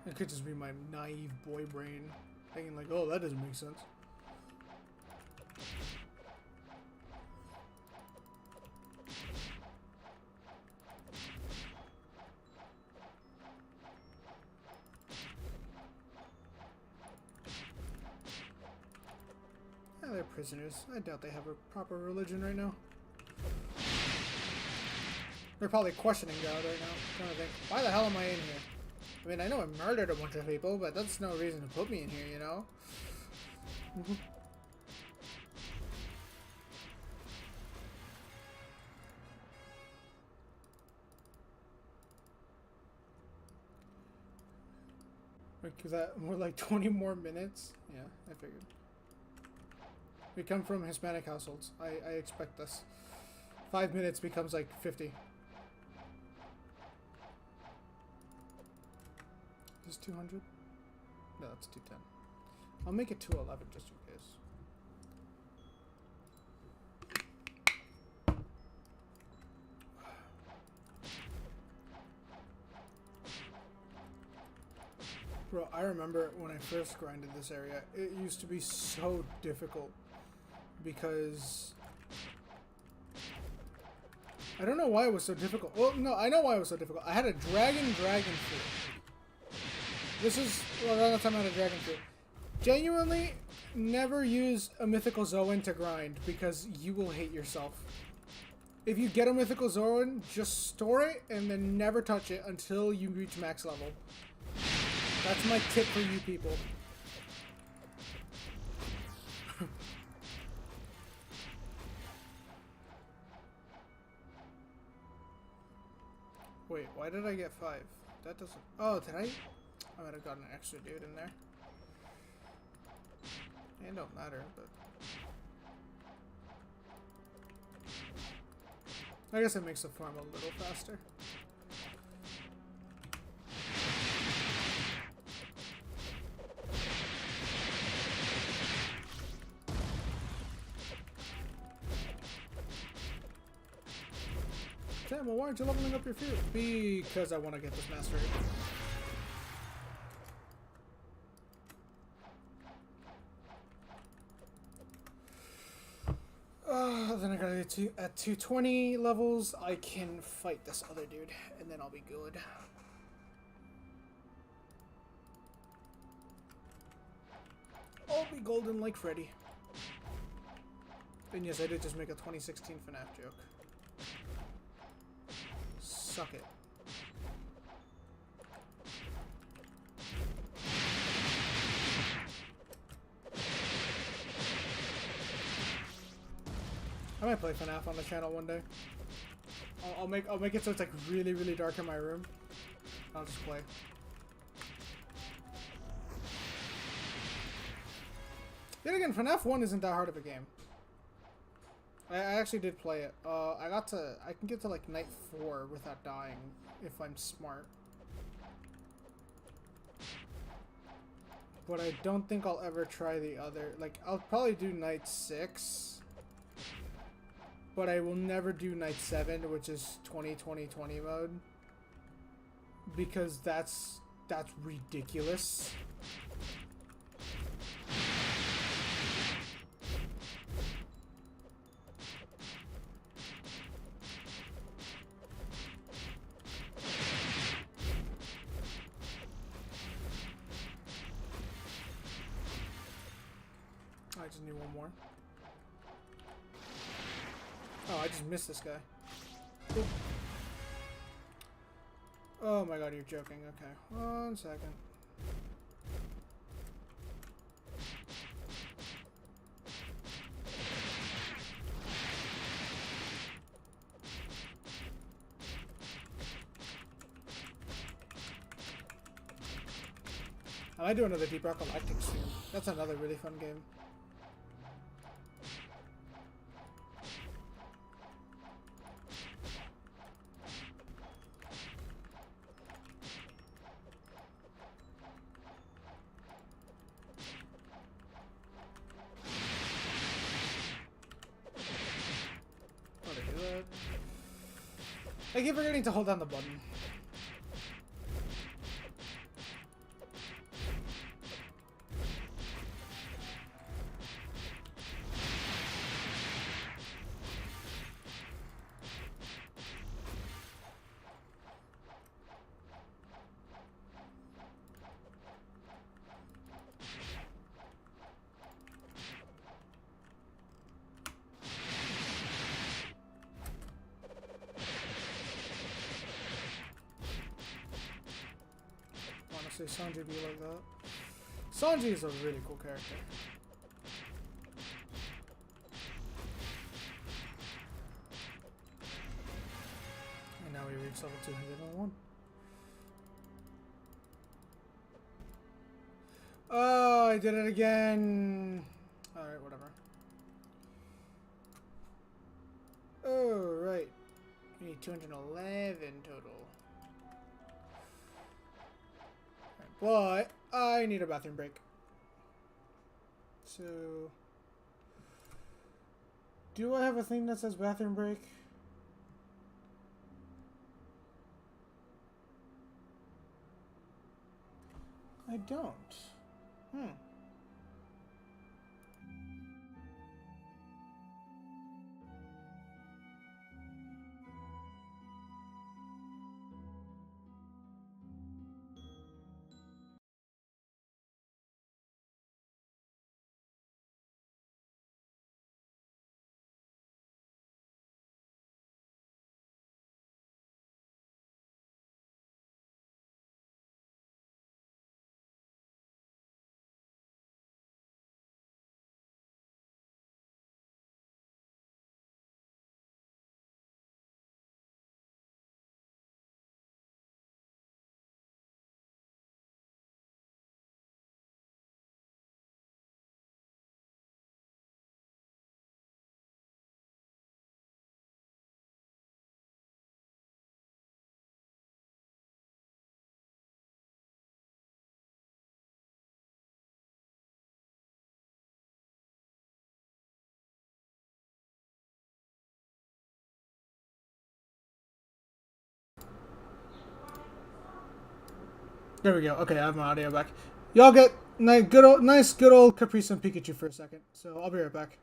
It could just be my naive boy brain thinking like, oh, that doesn't make sense. Yeah, they're prisoners. I doubt they have a proper religion right now. They're probably questioning God right now, trying to think, why the hell am I in here? I mean, I know I murdered a bunch of people, but that's no reason to put me in here, you know? Like, is that more like 20 more minutes? Yeah, I figured. We come from Hispanic households. I expect this. 5 minutes becomes like 50. Is this 200? No, that's 210. I'll make it 211 just in case. Bro, I remember when I first grinded this area, it used to be so difficult because I don't know why it was so difficult. Well, no, I know why it was so difficult. I had a dragon fruit. This is around the time I had a dragon fruit. Genuinely, never use a mythical Zoan to grind because you will hate yourself. If you get a mythical Zoan, just store it and then never touch it until you reach max level. That's my tip for you people. Wait, why did I get 5? That doesn't... Oh, did I? I might have gotten an extra dude in there. It don't matter, but... I guess it makes the farm a little faster. Damn, well, why aren't you leveling up your fruit? Because I want to get this mastery. Then I gotta get to at 220 levels. I can fight this other dude, and then I'll be good. I'll be golden like Freddy. And yes, I did just make a 2016 FNAF joke. Suck it. I might play FNAF on the channel one day. I'll make it so it's like really, really dark in my room. I'll just play. Then again, FNAF 1 isn't that hard of a game. I actually did play it. I can get to like night 4 without dying if I'm smart. But I don't think I'll ever try the other. Like, I'll probably do night 6. But I will never do night 7, which is 20-20-20 mode. Because that's ridiculous. I just need one more. Oh, I just missed this guy. Cool. Oh my god, you're joking. Okay, 1 second. I might do another Deep Rock Galactic soon. That's another really fun game. How to do that? I keep forgetting to hold down the button. Sanji be like that. Sanji is a really cool character. And now we reach level 201. Oh, I did it again. Alright, whatever. Oh, right. We need 211 total. But I need a bathroom break. So, do I have a thing that says bathroom break? I don't. There we go. Okay, I have my audio back. Y'all get nice, good old Caprice and Pikachu for a second. So I'll be right back.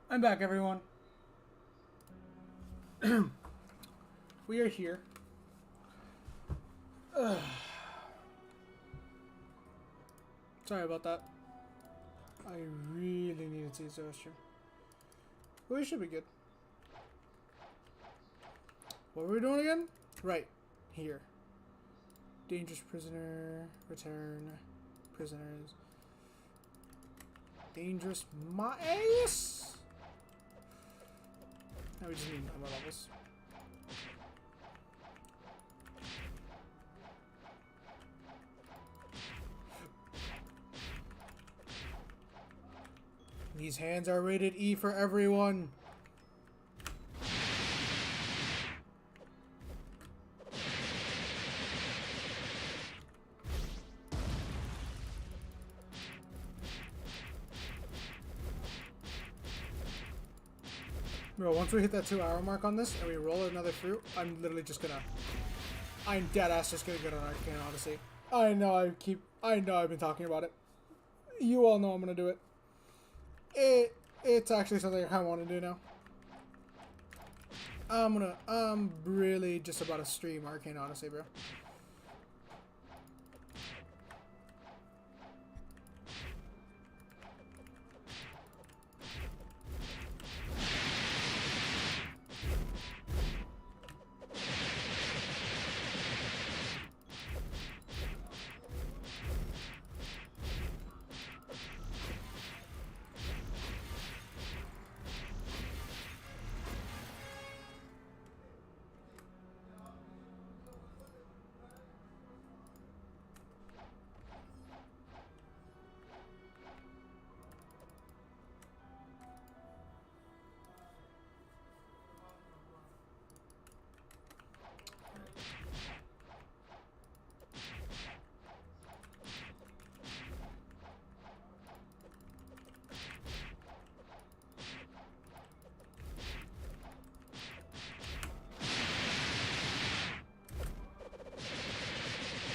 I'm back, everyone. We are here. Sorry about that. I really needed to use the restroom. But we should be good. What were we doing again? Right. Here. Dangerous prisoner. Return. Prisoners. Dangerous mice. Now we just need more levels. These hands are rated E for everyone. Bro, once we hit that 2-hour mark on this and we roll another fruit, I'm literally just gonna... I'm dead ass just gonna get on Arcane Odyssey. I know I've been talking about it. You all know I'm gonna do it. It's actually something I want to do now. I'm really just about to stream Arcane Odyssey, bro.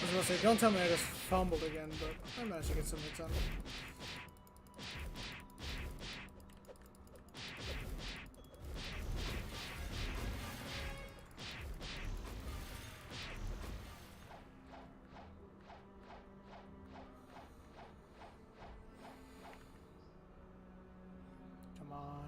I was gonna say, don't tell me I just fumbled again, but I managed to get some hits on it. Come on.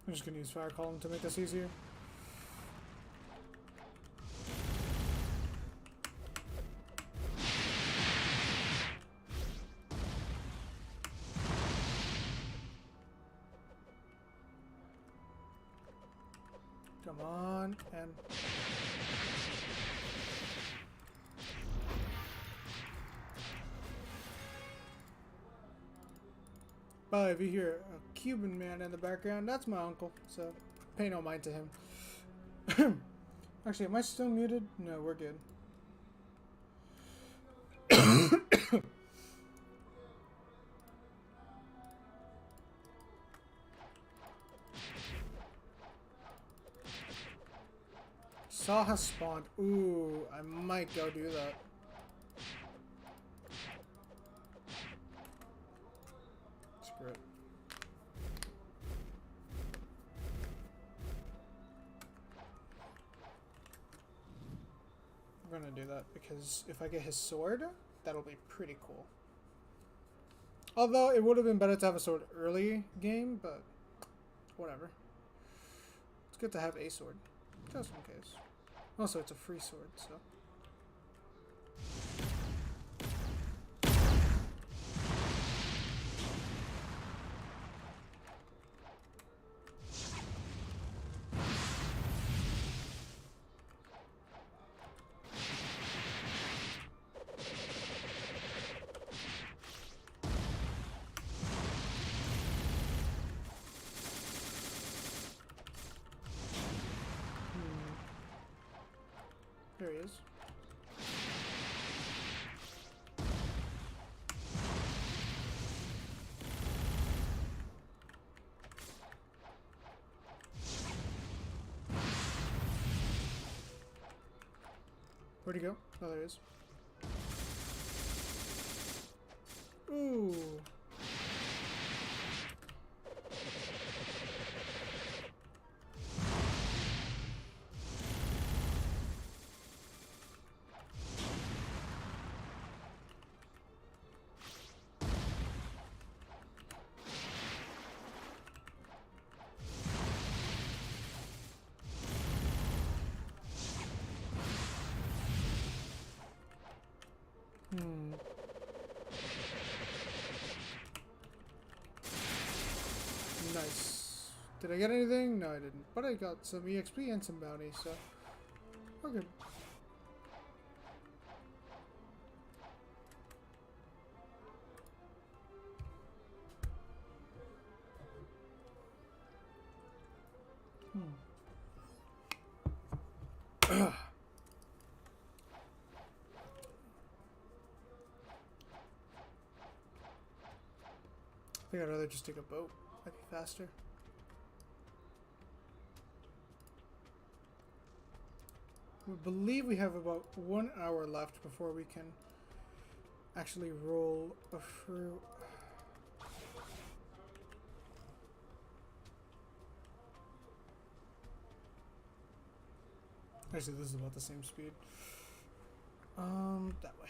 I'm just gonna use Fire Column to make this easier. Come on, and... But if you hear a Cuban man in the background, that's my uncle, so pay no mind to him. Actually, am I still muted? No, we're good. Saw has spawned. Ooh, I might go do that. Screw it. I'm gonna do that because if I get his sword, that'll be pretty cool. Although it would have been better to have a sword early game, but whatever. It's good to have a sword, just in case. Also, it's a free sword, so. There he is. Where'd he go? Oh, there he is. Ooh. Nice. Did I get anything? No, I didn't. But I got some EXP and some bounty, so we're good. I think I'd rather just take a boat. That'd be faster. We believe we have about 1 hour left before we can actually roll a fruit. Actually, this is about the same speed. That way.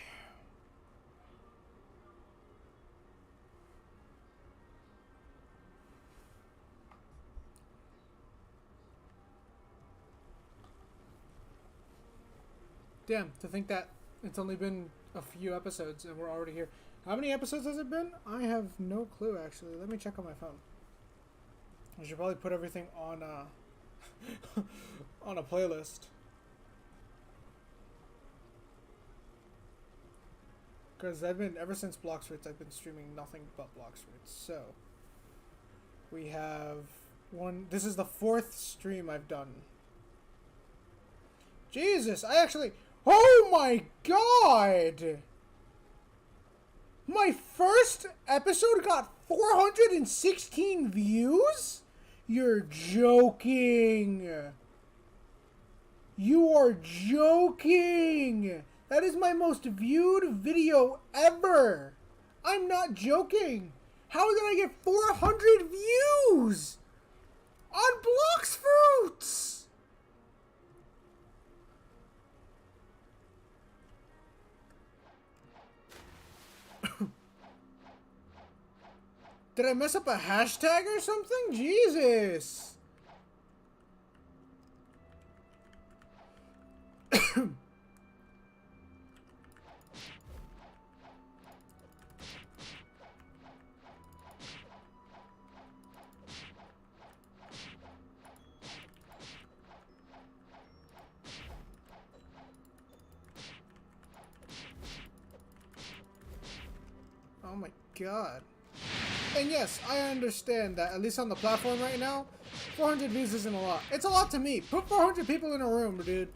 Damn, to think that it's only been a few episodes and we're already here. How many episodes has it been? I have no clue, actually. Let me check on my phone. I should probably put everything on on a playlist. Because I've been, ever since Blox, I've been streaming nothing but Blox. So, we have this is the 4th stream I've done. Jesus, I actually, oh my god! My first episode got 416 views? You're joking. You are joking. That is my most viewed video ever. I'm not joking. How did I get 400 views on Blox Fruits? Did I mess up a hashtag or something? Jesus. Oh my god. And yes, I understand that, at least on the platform right now, 400 views isn't a lot. It's a lot to me. Put 400 people in a room, dude.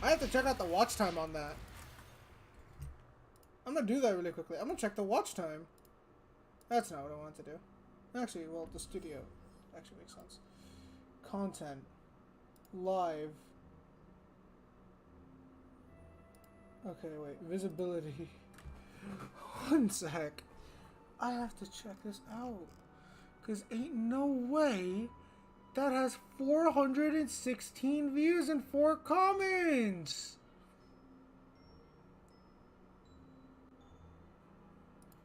I have to check out the watch time on that. I'm gonna do that really quickly. I'm gonna check the watch time. That's not what I wanted to do. Actually, well, the studio actually makes sense. Content. Live. Okay, wait. Visibility. One sec. I have to check this out. Because ain't no way that has 416 views and 4 comments.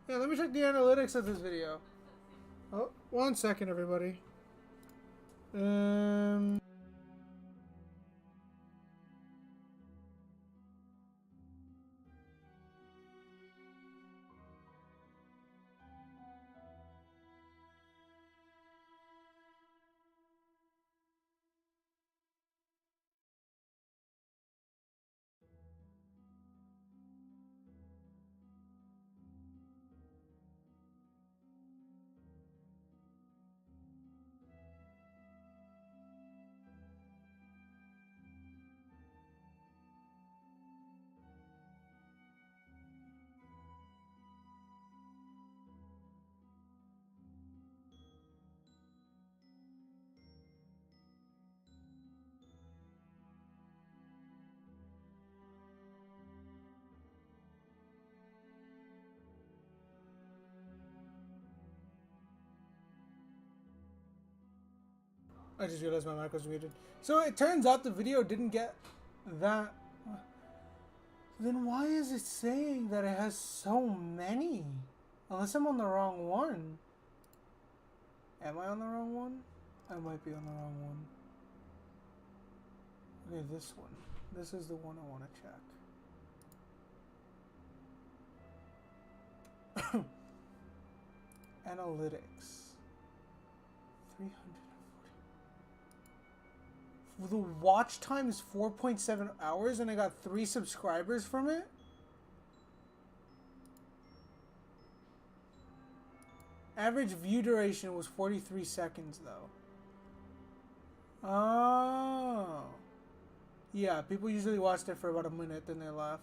Yeah, let me check the analytics of this video. Oh, 1 second, everybody. I just realized my mic was muted. So it turns out the video didn't get that. Then why is it saying that it has so many? Unless I'm on the wrong one. Am I on the wrong one? I might be on the wrong one. Okay, this one. This is the one I want to check. Analytics. 340. The watch time is 4.7 hours and I got 3 subscribers from it? Average view duration was 43 seconds though. Oh. Yeah, people usually watched it for about a minute, then they left.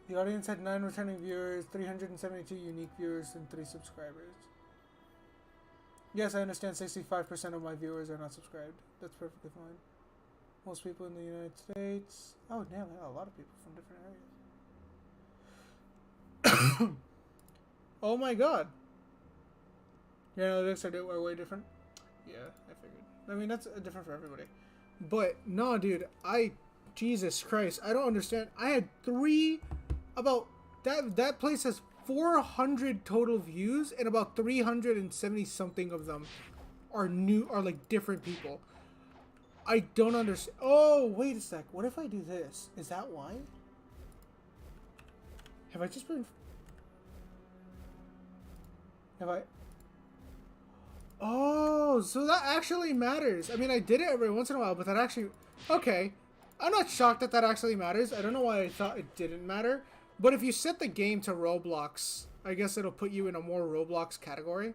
The audience had 9 returning viewers, 372 unique viewers, and 3 subscribers. Yes, I understand 65% of my viewers are not subscribed. That's perfectly fine. Most people in the United States... Oh, damn, I got a lot of people from different areas. Oh my god. Your analytics are way different? Yeah, I figured. I mean, that's different for everybody. But, no, dude, Jesus Christ, I don't understand. I had 3... About... That place has 400 total views, and about 370 something of them are like different people. I don't understand. Oh, wait a sec. What if I do this? Is that why? Have I just been... Have I... Oh, so that actually matters. I mean, I did it every once in a while, but that actually... Okay. I'm not shocked that that actually matters. I don't know why I thought it didn't matter. But if you set the game to Roblox, I guess it'll put you in a more Roblox category.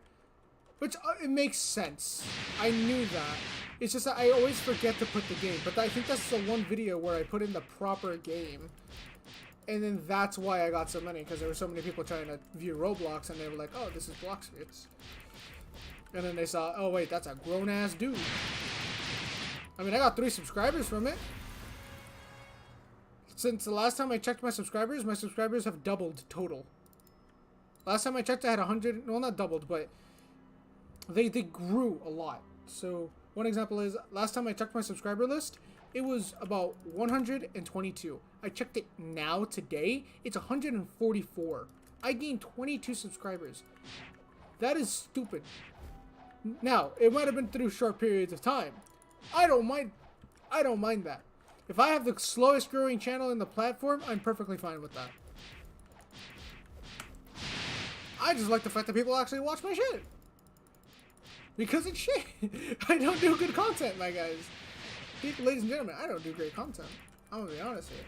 Which, it makes sense. I knew that. It's just that I always forget to put the game. But I think that's the one video where I put in the proper game. And then that's why I got so many. Because there were so many people trying to view Roblox. And they were like, oh, this is Blox Vids. And then they saw, oh wait, that's a grown-ass dude. I mean, I got 3 subscribers from it. Since the last time I checked my subscribers have doubled total. Last time I checked, I had 100... Well, not doubled, but... They grew a lot. So, one example is, last time I checked my subscriber list, it was about 122. I checked it now, today, it's 144. I gained 22 subscribers. That is stupid. Now, it might have been through short periods of time. I don't mind that. If I have the slowest growing channel in the platform, I'm perfectly fine with that. I just like the fact that people actually watch my shit. Because it's shit. I don't do good content, my guys. Ladies and gentlemen, I don't do great content. I'm gonna be honest here.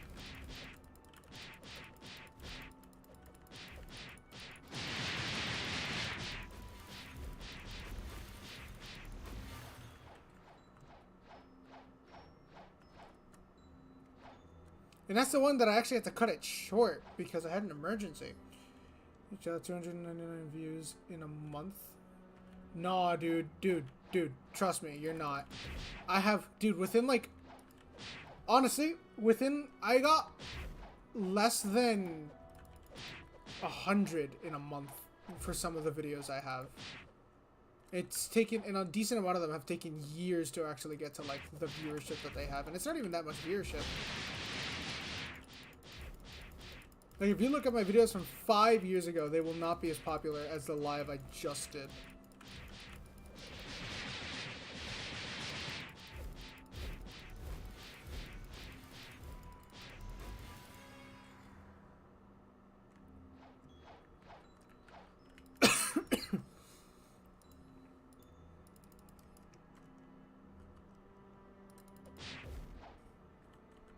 And that's the one that I actually had to cut it short because I had an emergency. Each got 299 views in a month. Nah, dude, trust me, you're not. I have, dude, within like, honestly, I got less than 100 in a month for some of the videos I have. It's taken, and a decent amount of them have taken years to actually get to like the viewership that they have, and it's not even that much viewership. Like, if you look at my videos from 5 years ago, they will not be as popular as the live I just did.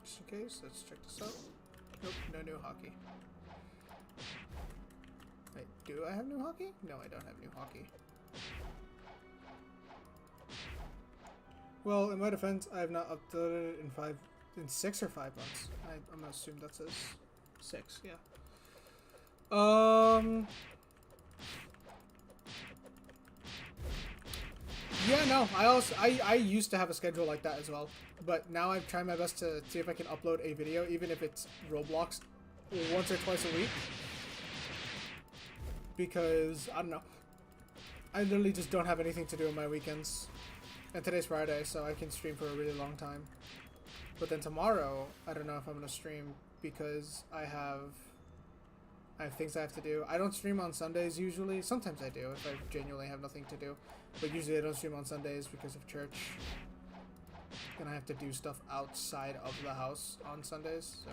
Just in case, let's check this out. Nope, no new hockey. Wait, do I have new hockey? No, I don't have new hockey. Well, in my defense, I have not uploaded it in 6 or 5 months. I'm gonna assume that says 6, yeah. Yeah, no, I used to have a schedule like that as well, but now I'm trying my best to see if I can upload a video, even if it's Roblox, once or twice a week, because, I don't know, I literally just don't have anything to do on my weekends. And today's Friday, so I can stream for a really long time. But then tomorrow, I don't know if I'm gonna stream because I have things I have to do. I don't stream on Sundays usually. Sometimes I do if I genuinely have nothing to do. But usually I don't stream on Sundays because of church. And I have to do stuff outside of the house on Sundays, so.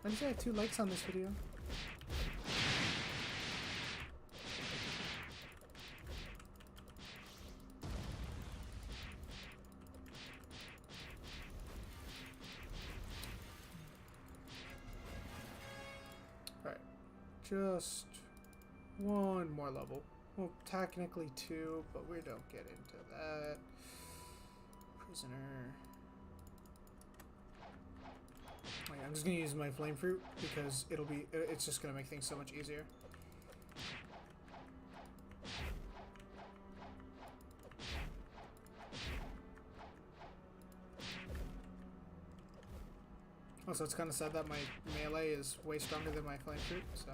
I just had 2 likes on this video. Alright. Just 1 more level. Well, technically 2, but we don't get into that. Prisoner. Oh yeah, I'm just gonna use my flame fruit because it's just gonna make things so much easier. Also, it's kind of sad that my melee is way stronger than my flame fruit, so.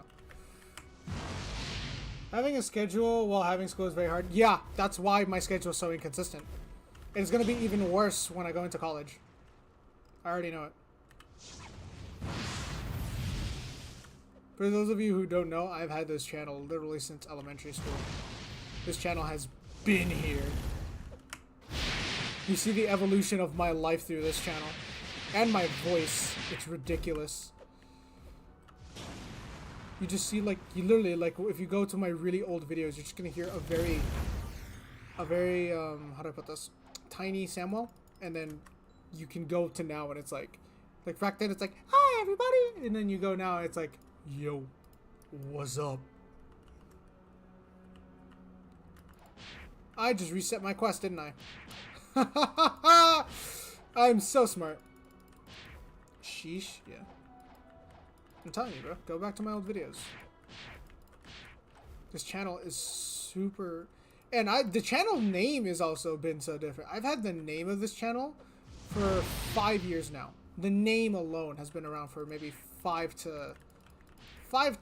Having a schedule while having school is very hard. Yeah, that's why my schedule is so inconsistent. It's gonna be even worse when I go into college. I already know it. For those of you who don't know, I've had this channel literally since elementary school. This channel has been here. You see the evolution of my life through this channel. And my voice. It's ridiculous. You just see, like, you literally, like, if you go to my really old videos, you're just gonna hear a very, how do I put this? Tiny Samuel. And then you can go to now and it's like back then it's like, hi everybody! And then you go now and it's like, yo, what's up? I just reset my quest, didn't I? I'm so smart. Sheesh, yeah. I'm telling you, bro. Go back to my old videos. This channel is super... And the channel name has also been so different. I've had the name of this channel for 5 years now. The name alone has been around for maybe 4 years, 4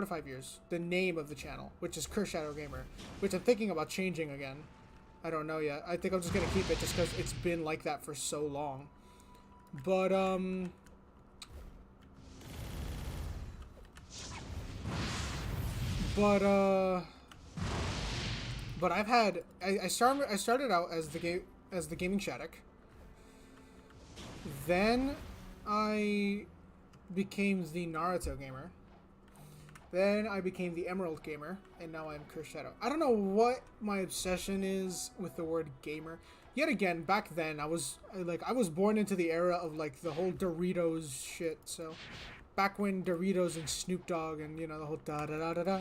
to 5 years. The name of the channel, which is Curse Shadow Gamer, which I'm thinking about changing again. I don't know yet. I think I'm just gonna keep it just because it's been like that for so long. But I've had I started out as the gaming Shattuck. Then I became the Naruto gamer. Then I became the Emerald gamer, and now I'm Curse Shadow. I don't know what my obsession is with the word gamer. Yet again, back then I was born into the era of like the whole Doritos shit. So back when Doritos and Snoop Dogg and, you know, the whole da da da da da.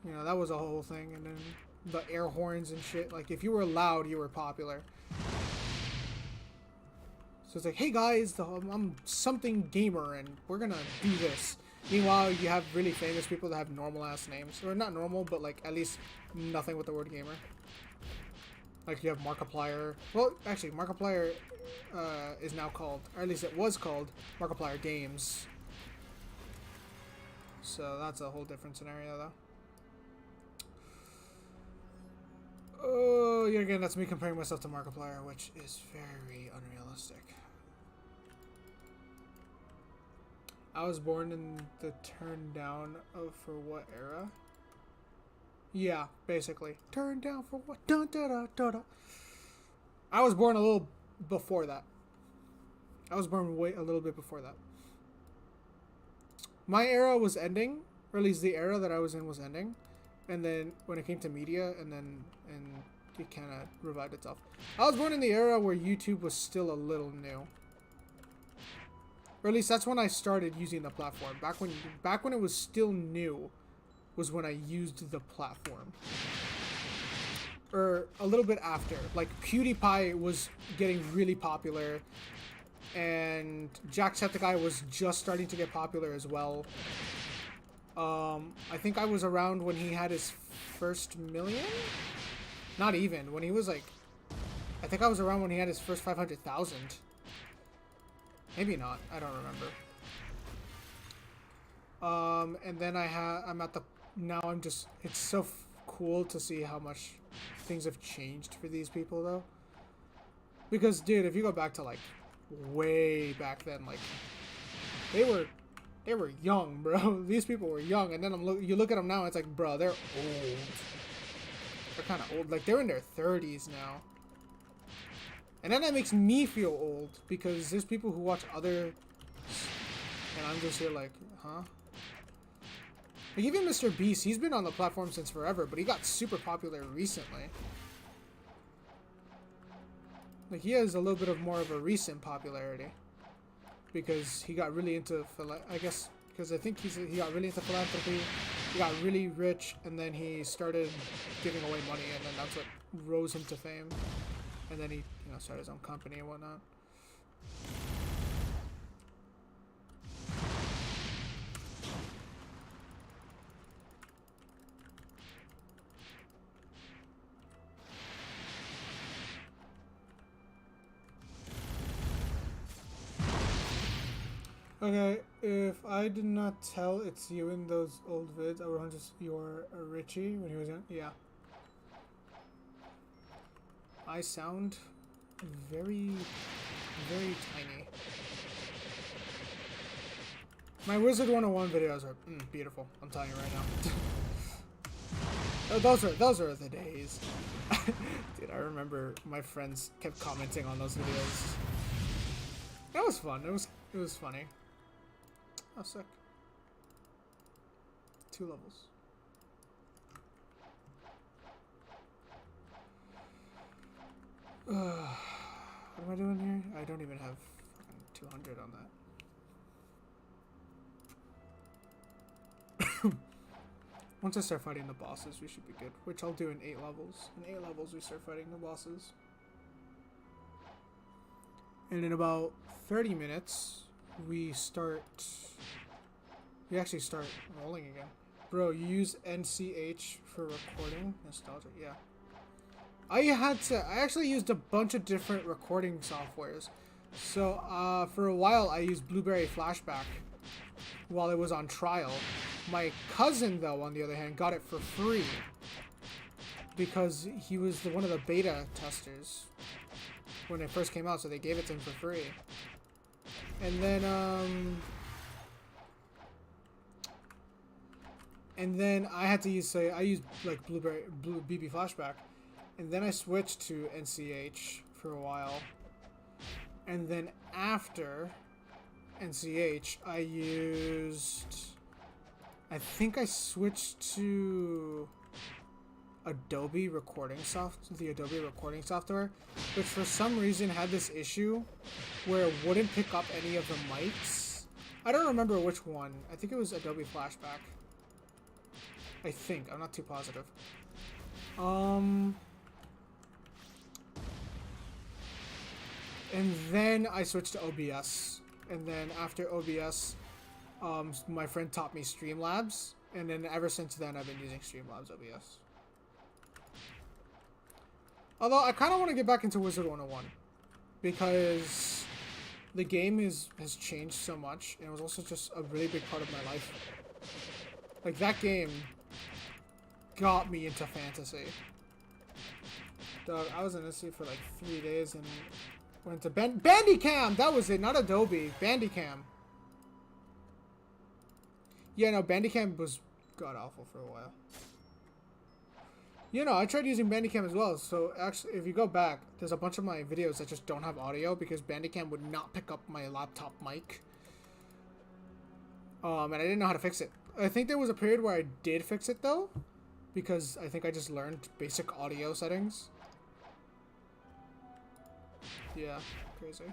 You know, that was a whole thing, and then the air horns and shit. Like, if you were loud, you were popular. So it's like, hey guys, I'm something gamer, and we're gonna do this. Meanwhile, you have really famous people that have normal ass names, or not normal, but like at least nothing with the word gamer. Like, you have Markiplier. Well, actually, Markiplier is now called, or at least it was called, Markiplier Games. So that's a whole different scenario, though. Oh, yeah, again, that's me comparing myself to Markiplier, which is very unrealistic. I was born in the turn down of for what era? Yeah, basically. Turn down for what? Dun, da, da, da, da. I was born a little before that. I was born a little bit before that. My era was ending, or at least the era that I was in was ending. And then when it came to media, and it kind of revived itself. I was born in the era where YouTube was still a little new. Or at least that's when I started using the platform. Back when it was still new was when I used the platform. Or a little bit after. Like, PewDiePie was getting really popular, and Jacksepticeye was just starting to get popular as well. I think I was around when he had his first million? Not even. When he was like... I think I was around when he had his first 500,000. Maybe not. I don't remember. And then I'm at the, now I'm just, it's so cool to see how much things have changed for these people though. Because dude, if you go back to like way back then, like they were young, bro. These people were young, and then you look at them now, and it's like, bro, they're old. They're kind of old. Like they're in their 30s now. And then that makes me feel old because there's people who watch other, and I'm just here like, huh? Like even Mr. Beast, he's been on the platform since forever, but he got super popular recently. Like he has a little bit of more of a recent popularity because he got really into, I guess, because I think he got really into philanthropy. He got really rich, and then he started giving away money, and then that's what rose him to fame. And then he, you know, started his own company and whatnot. Okay, if I did not tell it's you in those old vids, I would just, you're a Richie when he was young. Yeah. I sound very, very tiny. My Wizard 101 videos are beautiful. I'm telling you right now. those are the days. Dude, I remember my friends kept commenting on those videos. That was fun. It was funny. Oh, sick. 2 levels. What am I doing here? I don't even have fucking 200 on that. Once I start fighting the bosses, we should be good. Which I'll do in 8 levels. In 8 levels, we start fighting the bosses. And in about 30 minutes, we actually start rolling again. Bro, you use NCH for recording? Nostalgia, yeah. I actually used a bunch of different recording softwares. So, for a while, I used Blueberry Flashback while it was on trial. My cousin, though, on the other hand, got it for free because he was one of the beta testers when it first came out, so they gave it to him for free. And then I had to use, I used like BB Flashback, and then I switched to NCH for a while, and then after NCH I think I switched to the Adobe recording software, which for some reason had this issue where it wouldn't pick up any of the mics. I don't remember which one. I think it was Adobe Flashback. I think. I'm not too positive. And then I switched to OBS. And then after OBS, my friend taught me Streamlabs. And then ever since then, I've been using Streamlabs OBS. Although, I kind of want to get back into Wizard 101. Because the game has changed so much. And it was also just a really big part of my life. Like, that game got me into fantasy. Dog, I was in Odyssey for like 3 days and went to Bandicam! That was it, not Adobe. Bandicam. Yeah, no, Bandicam was god-awful for a while. You know, I tried using Bandicam as well, so actually, if you go back, there's a bunch of my videos that just don't have audio because Bandicam would not pick up my laptop mic. And I didn't know how to fix it. I think there was a period where I did fix it, though, because I think I just learned basic audio settings. Yeah, crazy.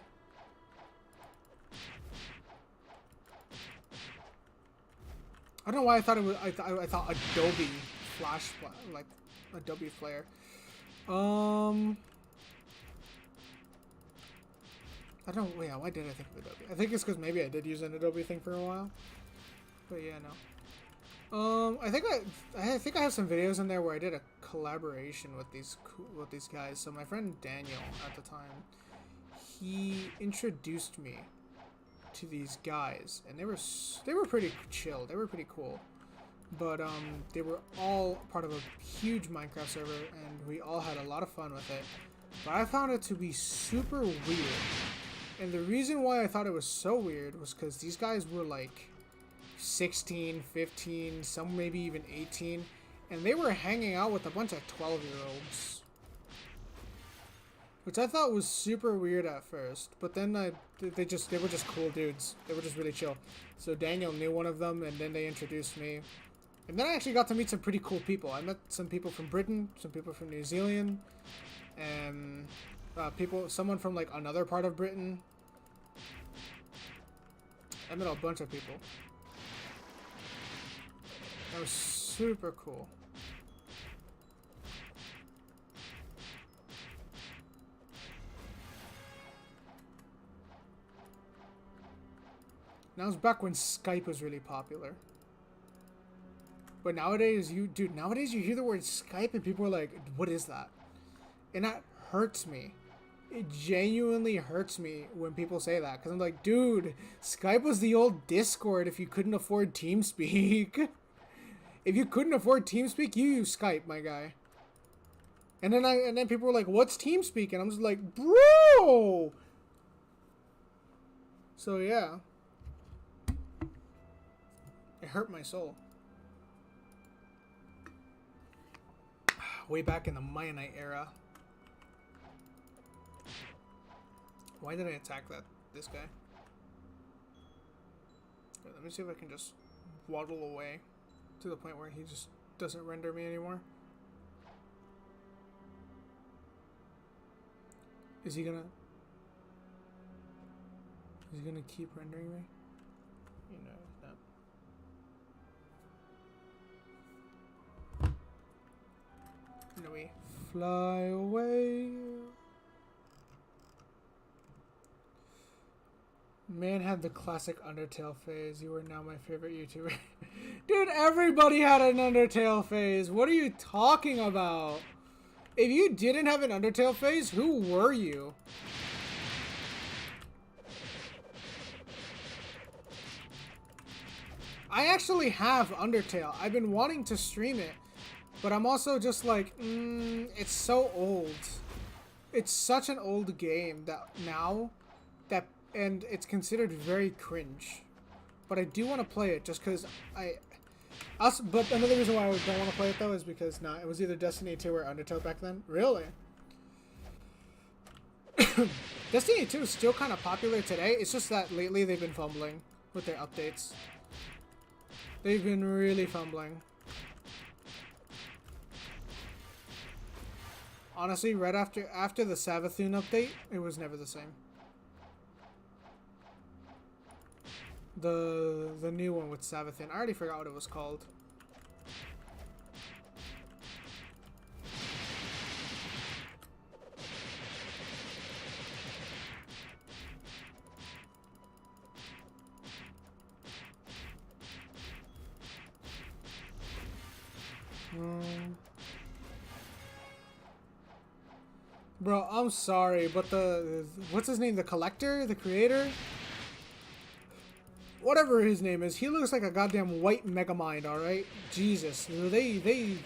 I don't know why I thought it was. I thought Adobe Flash, like Adobe Flare. I don't. Yeah, why did I think of Adobe? I think it's because maybe I did use an Adobe thing for a while. But yeah, no. I think I have some videos in there where I did a collaboration with these guys. So my friend Daniel at the time, he introduced me to these guys, and they were pretty chill. They were pretty cool, but they were all part of a huge Minecraft server, and we all had a lot of fun with it. But I found it to be super weird, and the reason why I thought it was so weird was because these guys were like 16, 15, some maybe even 18, and they were hanging out with a bunch of 12-year-olds. Which I thought was super weird at first, but then they were just cool dudes. They were just really chill. So Daniel knew one of them, and then they introduced me. And then I actually got to meet some pretty cool people. I met some people from Britain, some people from New Zealand, and someone from like another part of Britain. I met a bunch of people. That was super cool. That was back when Skype was really popular. But nowadays, you hear the word Skype and people are like, what is that? And that hurts me. It genuinely hurts me when people say that. Because I'm like, dude, Skype was the old Discord if you couldn't afford TeamSpeak. If you couldn't afford TeamSpeak, you use Skype, my guy. And then people were like, what's TeamSpeak? And I'm just like, bro! So yeah. It hurt my soul. Way back in the Mayanite era. Why did I attack this guy? Here, let me see if I can just waddle away to the point where he just doesn't render me anymore. Is he gonna keep rendering me? You know that. And we fly away. Man had the classic Undertale phase. You are now my favorite YouTuber. Dude, everybody had an Undertale phase. What are you talking about? If you didn't have an Undertale phase, who were you? I actually have Undertale. I've been wanting to stream it. But I'm also just like, it's so old. It's such an old game and it's considered very cringe. But I do want to play it just because but another reason why I don't want to play it though is because it was either Destiny 2 or Undertale back then. Really? Destiny 2 is still kind of popular today. It's just that lately they've been fumbling with their updates. They've been really fumbling. Honestly, right after the Savathun update, it was never the same. The new one with Savathun. I already forgot what it was called. Bro, I'm sorry, but what's his name? The collector? The creator? Whatever his name is, he looks like a goddamn white Megamind, alright? Jesus. They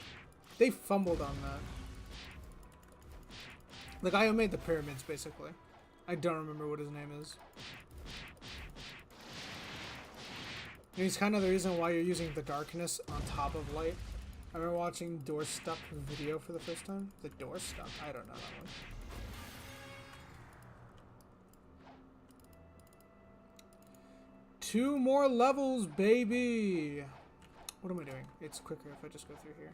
fumbled on that. The guy who made the pyramids, basically. I don't remember what his name is. And he's kind of the reason why you're using the darkness on top of light. I remember watching Door Stuck video for the first time. The Door Stuck? I don't know that one. Two more levels, baby! What am I doing? It's quicker if I just go through here.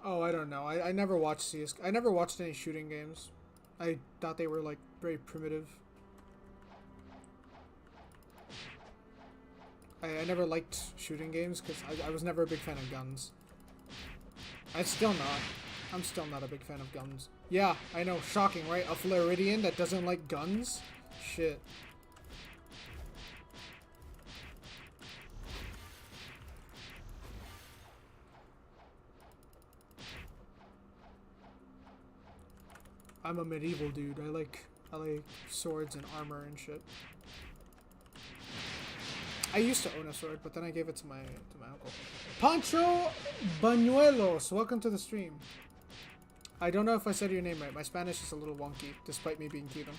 Oh, I don't know. I never watched CS. I never watched any shooting games. I thought they were, like, very primitive. I never liked shooting games because I was never a big fan of guns. I'm still not a big fan of guns. Yeah, I know. Shocking, right? A Floridian that doesn't like guns? Shit. I'm a medieval dude. I like swords and armor and shit. I used to own a sword, but then I gave it to my uncle. Pancho Bañuelos, welcome to the stream. I don't know if I said your name right. My Spanish is a little wonky, despite me being Cuban.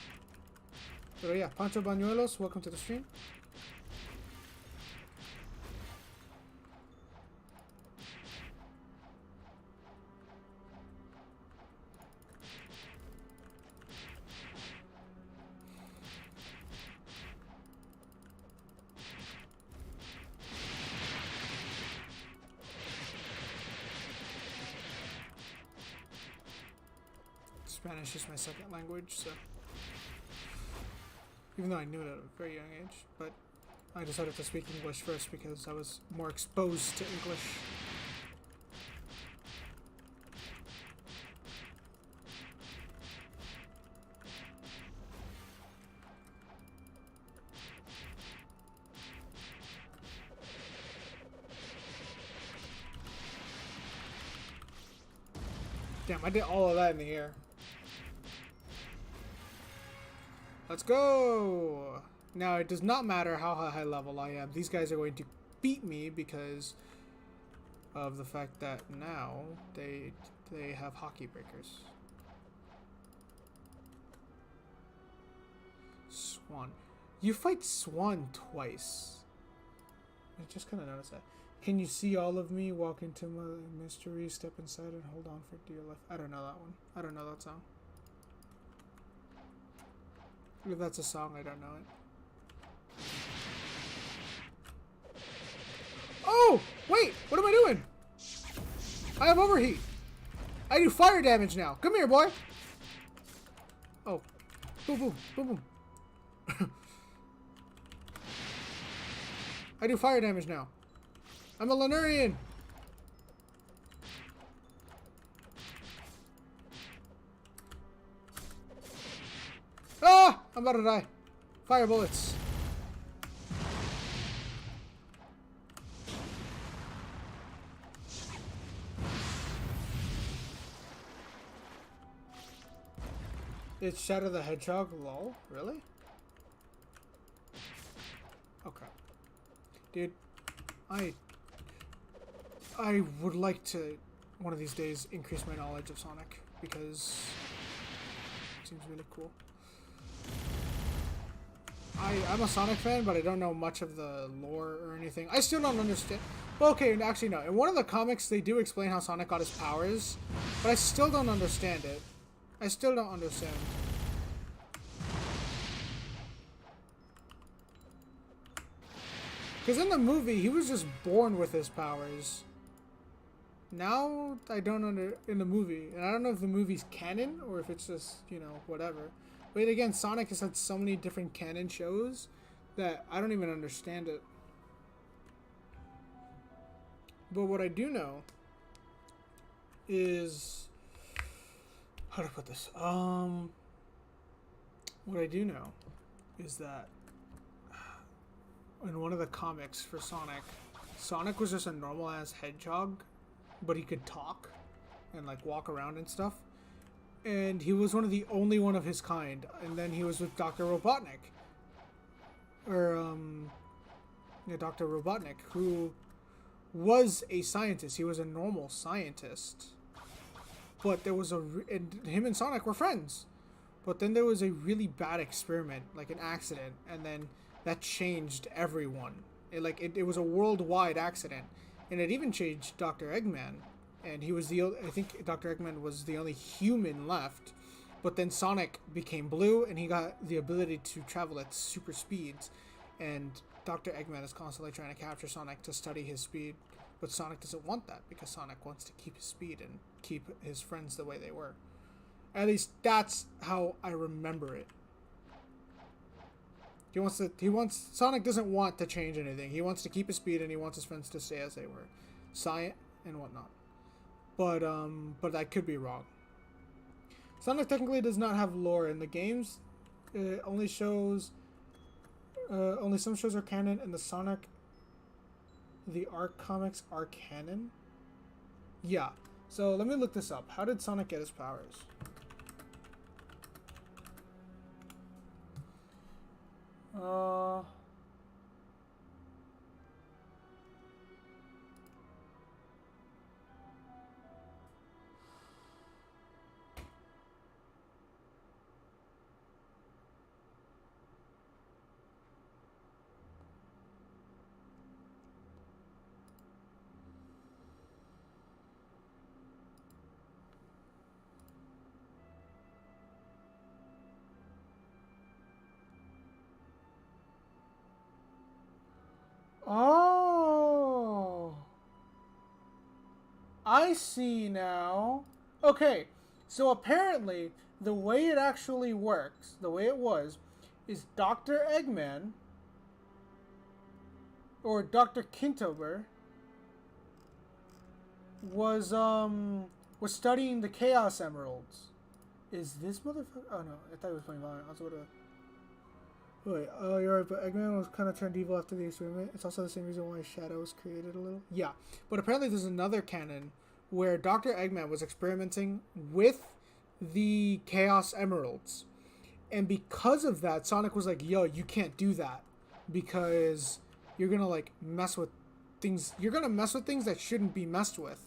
But yeah, Pancho Bañuelos, welcome to the stream. Spanish is my second language, so even though I knew it at a very young age, but I decided to speak English first because I was more exposed to English. Damn, I did all of that in the air. Let's go! Now, it does not matter how high level I am. These guys are going to beat me because of the fact that now they have hockey breakers. Swan. You fight Swan twice. I just kind of noticed that. Can you see all of me? Walk into my mystery, step inside and hold on for dear life. I don't know that one. I don't know that song. If that's a song, I don't know it. Oh! Wait! What am I doing? I have overheat. I do fire damage now. Come here, boy! Oh. Boom, boom, boom, boom. I do fire damage now. I'm a Lenurian! Ah! I'm about to die. Fire bullets. It's Shadow the Hedgehog, lol. Really? Okay. Dude, I would like to, one of these days, increase my knowledge of Sonic, because it seems really cool. I'm a Sonic fan, but I don't know much of the lore or anything. I still don't understand. Well, okay, actually no. In one of the comics, they do explain how Sonic got his powers, but I still don't understand it. I still don't understand. Because in the movie, he was just born with his powers. Now, I don't in the movie, and I don't know if the movie's canon, or if it's just, you know, whatever. But again, Sonic has had so many different canon shows that I don't even understand it. But what I do know is, how to put this? What I do know is that in one of the comics for Sonic, Sonic was just a normal ass hedgehog, but he could talk and like walk around and stuff. And he was one of the only one of his kind. And then he was with Dr. Robotnik. Or, yeah, Dr. Robotnik, who was a scientist. He was a normal scientist. But there was and him and Sonic were friends. But then there was a really bad experiment, like an accident. And then that changed everyone. It was a worldwide accident. And it even changed Dr. Eggman. And he was I think Dr. Eggman was the only human left. But then Sonic became blue, and he got the ability to travel at super speeds. And Dr. Eggman is constantly trying to capture Sonic to study his speed. But Sonic doesn't want that, because Sonic wants to keep his speed and keep his friends the way they were. At least that's how I remember it. Sonic doesn't want to change anything. He wants to keep his speed, and he wants his friends to stay as they were. Science and whatnot. But I could be wrong. Sonic technically does not have lore in the games. It only shows, only some shows are canon, and the Arc comics are canon. Yeah. So let me look this up. How did Sonic get his powers? Uh... Oh, I see now. Okay, so apparently the way it actually works, the way it was, is Dr. Eggman or Dr. Kintober was studying the Chaos Emeralds. Is this motherfucker? Oh no, I thought it was playing Valorant. I was about to. Wait, you're right, but Eggman was kind of turned evil after the experiment. It's also the same reason why Shadow was created a little. Yeah, but apparently there's another canon where Dr. Eggman was experimenting with the Chaos Emeralds. And because of that, Sonic was like, yo, you can't do that. Because you're going to, like, mess with things. You're going to mess with things that shouldn't be messed with.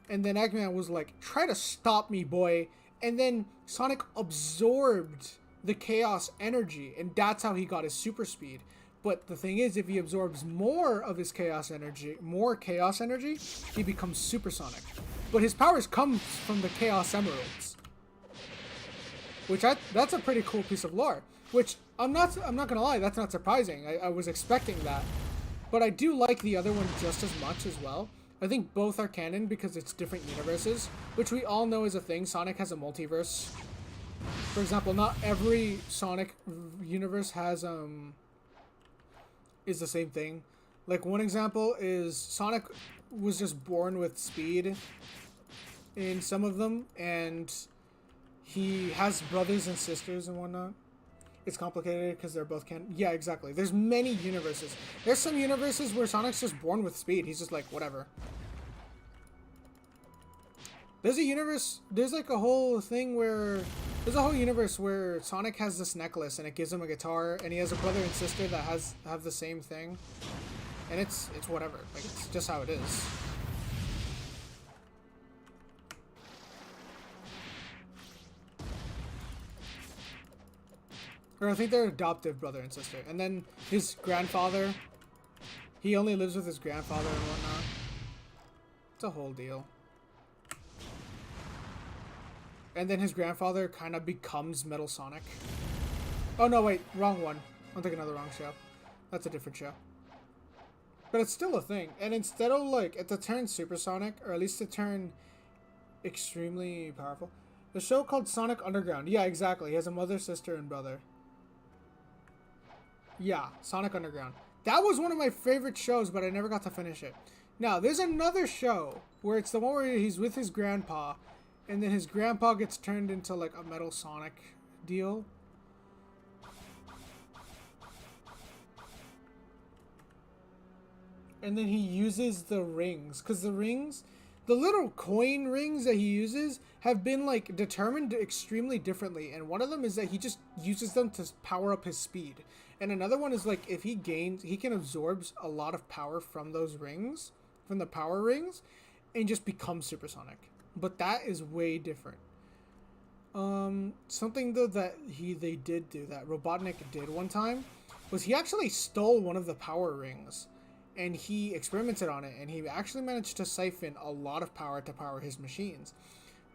And then Eggman was like, try to stop me, boy. And then Sonic absorbed the chaos energy, and that's how he got his super speed. But the thing is, if he absorbs more of his chaos energy, he becomes supersonic. But his powers come from the Chaos Emeralds, which that's a pretty cool piece of lore. Which I'm not gonna lie, that's not surprising. I was expecting that, but I do like the other one just as much as well. I think both are canon because it's different universes, which we all know is a thing. Sonic has a multiverse. For example, not every Sonic universe has is the same thing. Like one example is Sonic was just born with speed in some of them, and he has brothers and sisters and whatnot. It's complicated because they're both canon. Yeah, exactly. There's many universes. There's some universes where Sonic's just born with speed. He's just like, whatever. There's a universe, there's like a whole thing where, there's a whole universe where Sonic has this necklace and it gives him a guitar, and he has a brother and sister that have the same thing. And it's whatever. Like, it's just how it is. Or I think they're adoptive brother and sister. And then his grandfather, he only lives with his grandfather and whatnot. It's a whole deal. And then his grandfather kind of becomes Metal Sonic. Oh no, wait, wrong one. I'm thinking of the wrong show. That's a different show. But it's still a thing. And instead of like, it to turn supersonic, or at least to turn extremely powerful, the show called Sonic Underground. Yeah, exactly. He has a mother, sister, and brother. Yeah, Sonic Underground. That was one of my favorite shows, but I never got to finish it. Now, there's another show where it's the one where he's with his grandpa, and then his grandpa gets turned into like a Metal Sonic deal. And then he uses the rings, because the rings, the little coin rings that he uses have been like determined extremely differently. And one of them is that he just uses them to power up his speed. And another one is like if he gains, he can absorb a lot of power from those rings, from the power rings, and just become supersonic. But that is way different. Something though that they did do, that Robotnik did one time, was he actually stole one of the power rings. And he experimented on it, and he actually managed to siphon a lot of power to power his machines.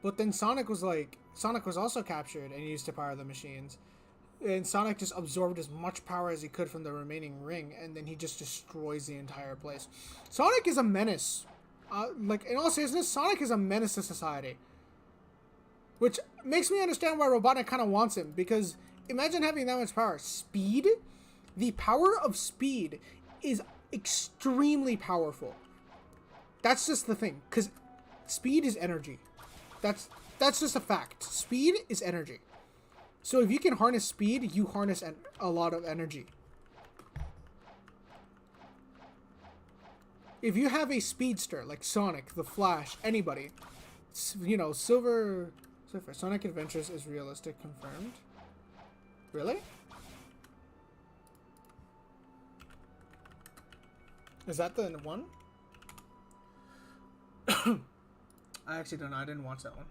But then Sonic was also captured and used to power the machines. And Sonic just absorbed as much power as he could from the remaining ring, and then he just destroys the entire place. Sonic is a menace. Like, in all seriousness, Sonic is a menace to society. Which makes me understand why Robotnik kind of wants him, because imagine having that much power. Speed? The power of speed is extremely powerful. That's just the thing, because speed is energy. That's just a fact. Speed is energy. So if you can harness speed, you harness a lot of energy. If you have a speedster like Sonic, the Flash, anybody, you know, Silver Sonic Adventures is realistic, confirmed. Really? Is that the one? I actually don't know. I didn't watch that one.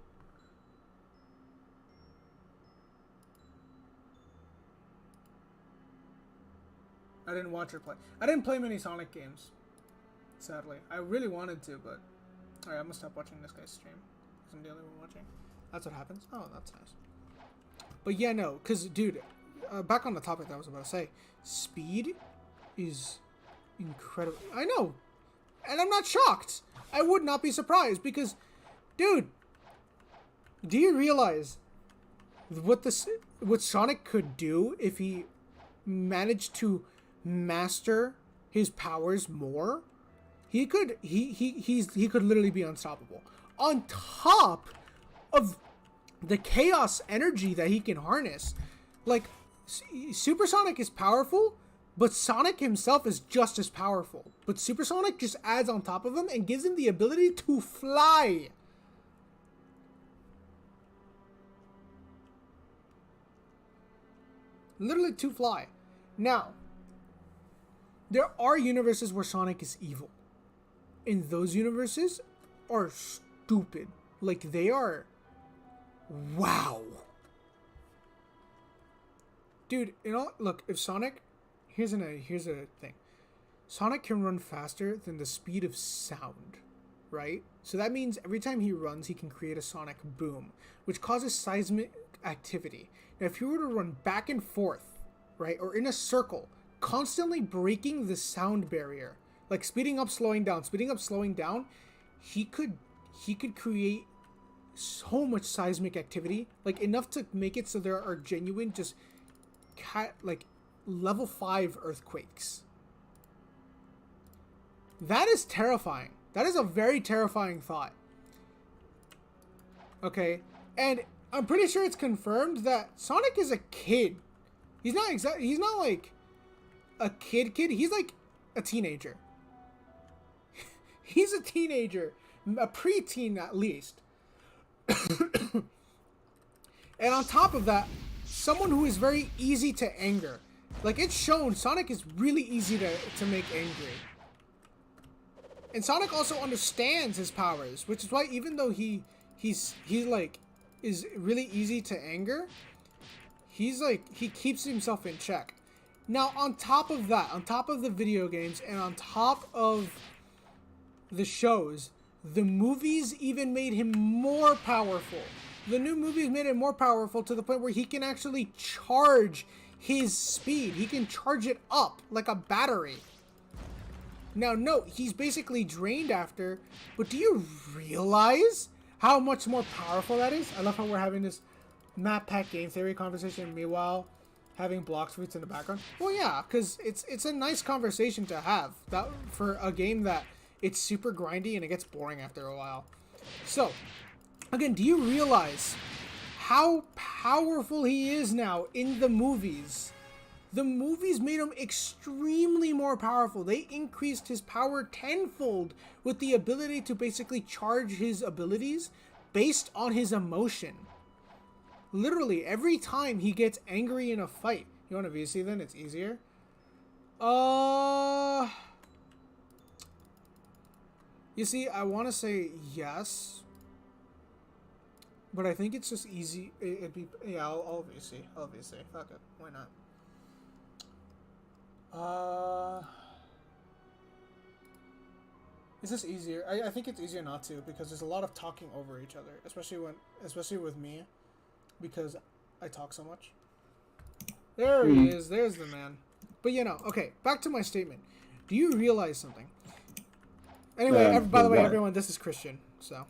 I didn't watch her play. I didn't play many Sonic games, sadly. I really wanted to, but... Alright, I'm gonna stop watching this guy's stream. Because I'm the only one watching. That's what happens? Oh, that's nice. But yeah, no. Because, dude, back on the topic that I was about to say. Speed is incredible. I know. And I'm not shocked. I would not be surprised because, dude, do you realize what Sonic could do if he managed to master his powers more? He could literally be unstoppable. On top of the chaos energy that he can harness, like Super Sonic is powerful. But Sonic himself is just as powerful. But Super Sonic just adds on top of him and gives him the ability to fly. Literally to fly. Now, there are universes where Sonic is evil. And those universes are stupid. Like, they are... Wow. Dude, you know, look, if Sonic... Here's a thing. Sonic can run faster than the speed of sound, right? So that means every time he runs, he can create a sonic boom, which causes seismic activity. Now, if he were to run back and forth, right, or in a circle, constantly breaking the sound barrier, like speeding up, slowing down, he could create so much seismic activity, like enough to make it so there are genuine just level 5 earthquakes. That is terrifying. That is a very terrifying thought. Okay, and I'm pretty sure it's confirmed that Sonic is a kid. He's not like a kid. He's like a teenager. He's a teenager, a preteen at least. And on top of that, someone who is very easy to anger. Like, it's shown, Sonic is really easy to make angry. And Sonic also understands his powers, which is why even though he is really easy to anger, he keeps himself in check. Now, on top of that, on top of the video games and on top of the shows, the movies even made him more powerful. The new movies made him more powerful to the point where he can actually charge his speed. He can charge it up like a battery. Now, no, he's basically drained after, but do you realize how much more powerful that is? I love how we're having this map pack game theory conversation, meanwhile having Blox tweets in the background. Well, yeah, because it's a nice conversation to have that for a game that it's super grindy and it gets boring after a while. So, again, do you realize how powerful he is now in the movies? The movies made him extremely more powerful. They increased his power tenfold with the ability to basically charge his abilities based on his emotion. Literally, every time he gets angry in a fight. You want a VC then? It's easier. You see, I want to say yes. But I think it's just easy. It'd be... Yeah, I'll VC. I'll VC. Fuck it. Why not? Is this easier? I think it's easier not to, because there's a lot of talking over each other, especially with me, because I talk so much. There he is. There's the man. But okay, back to my statement. Do you realize something? Anyway, by the way, everyone, this is Christian, so.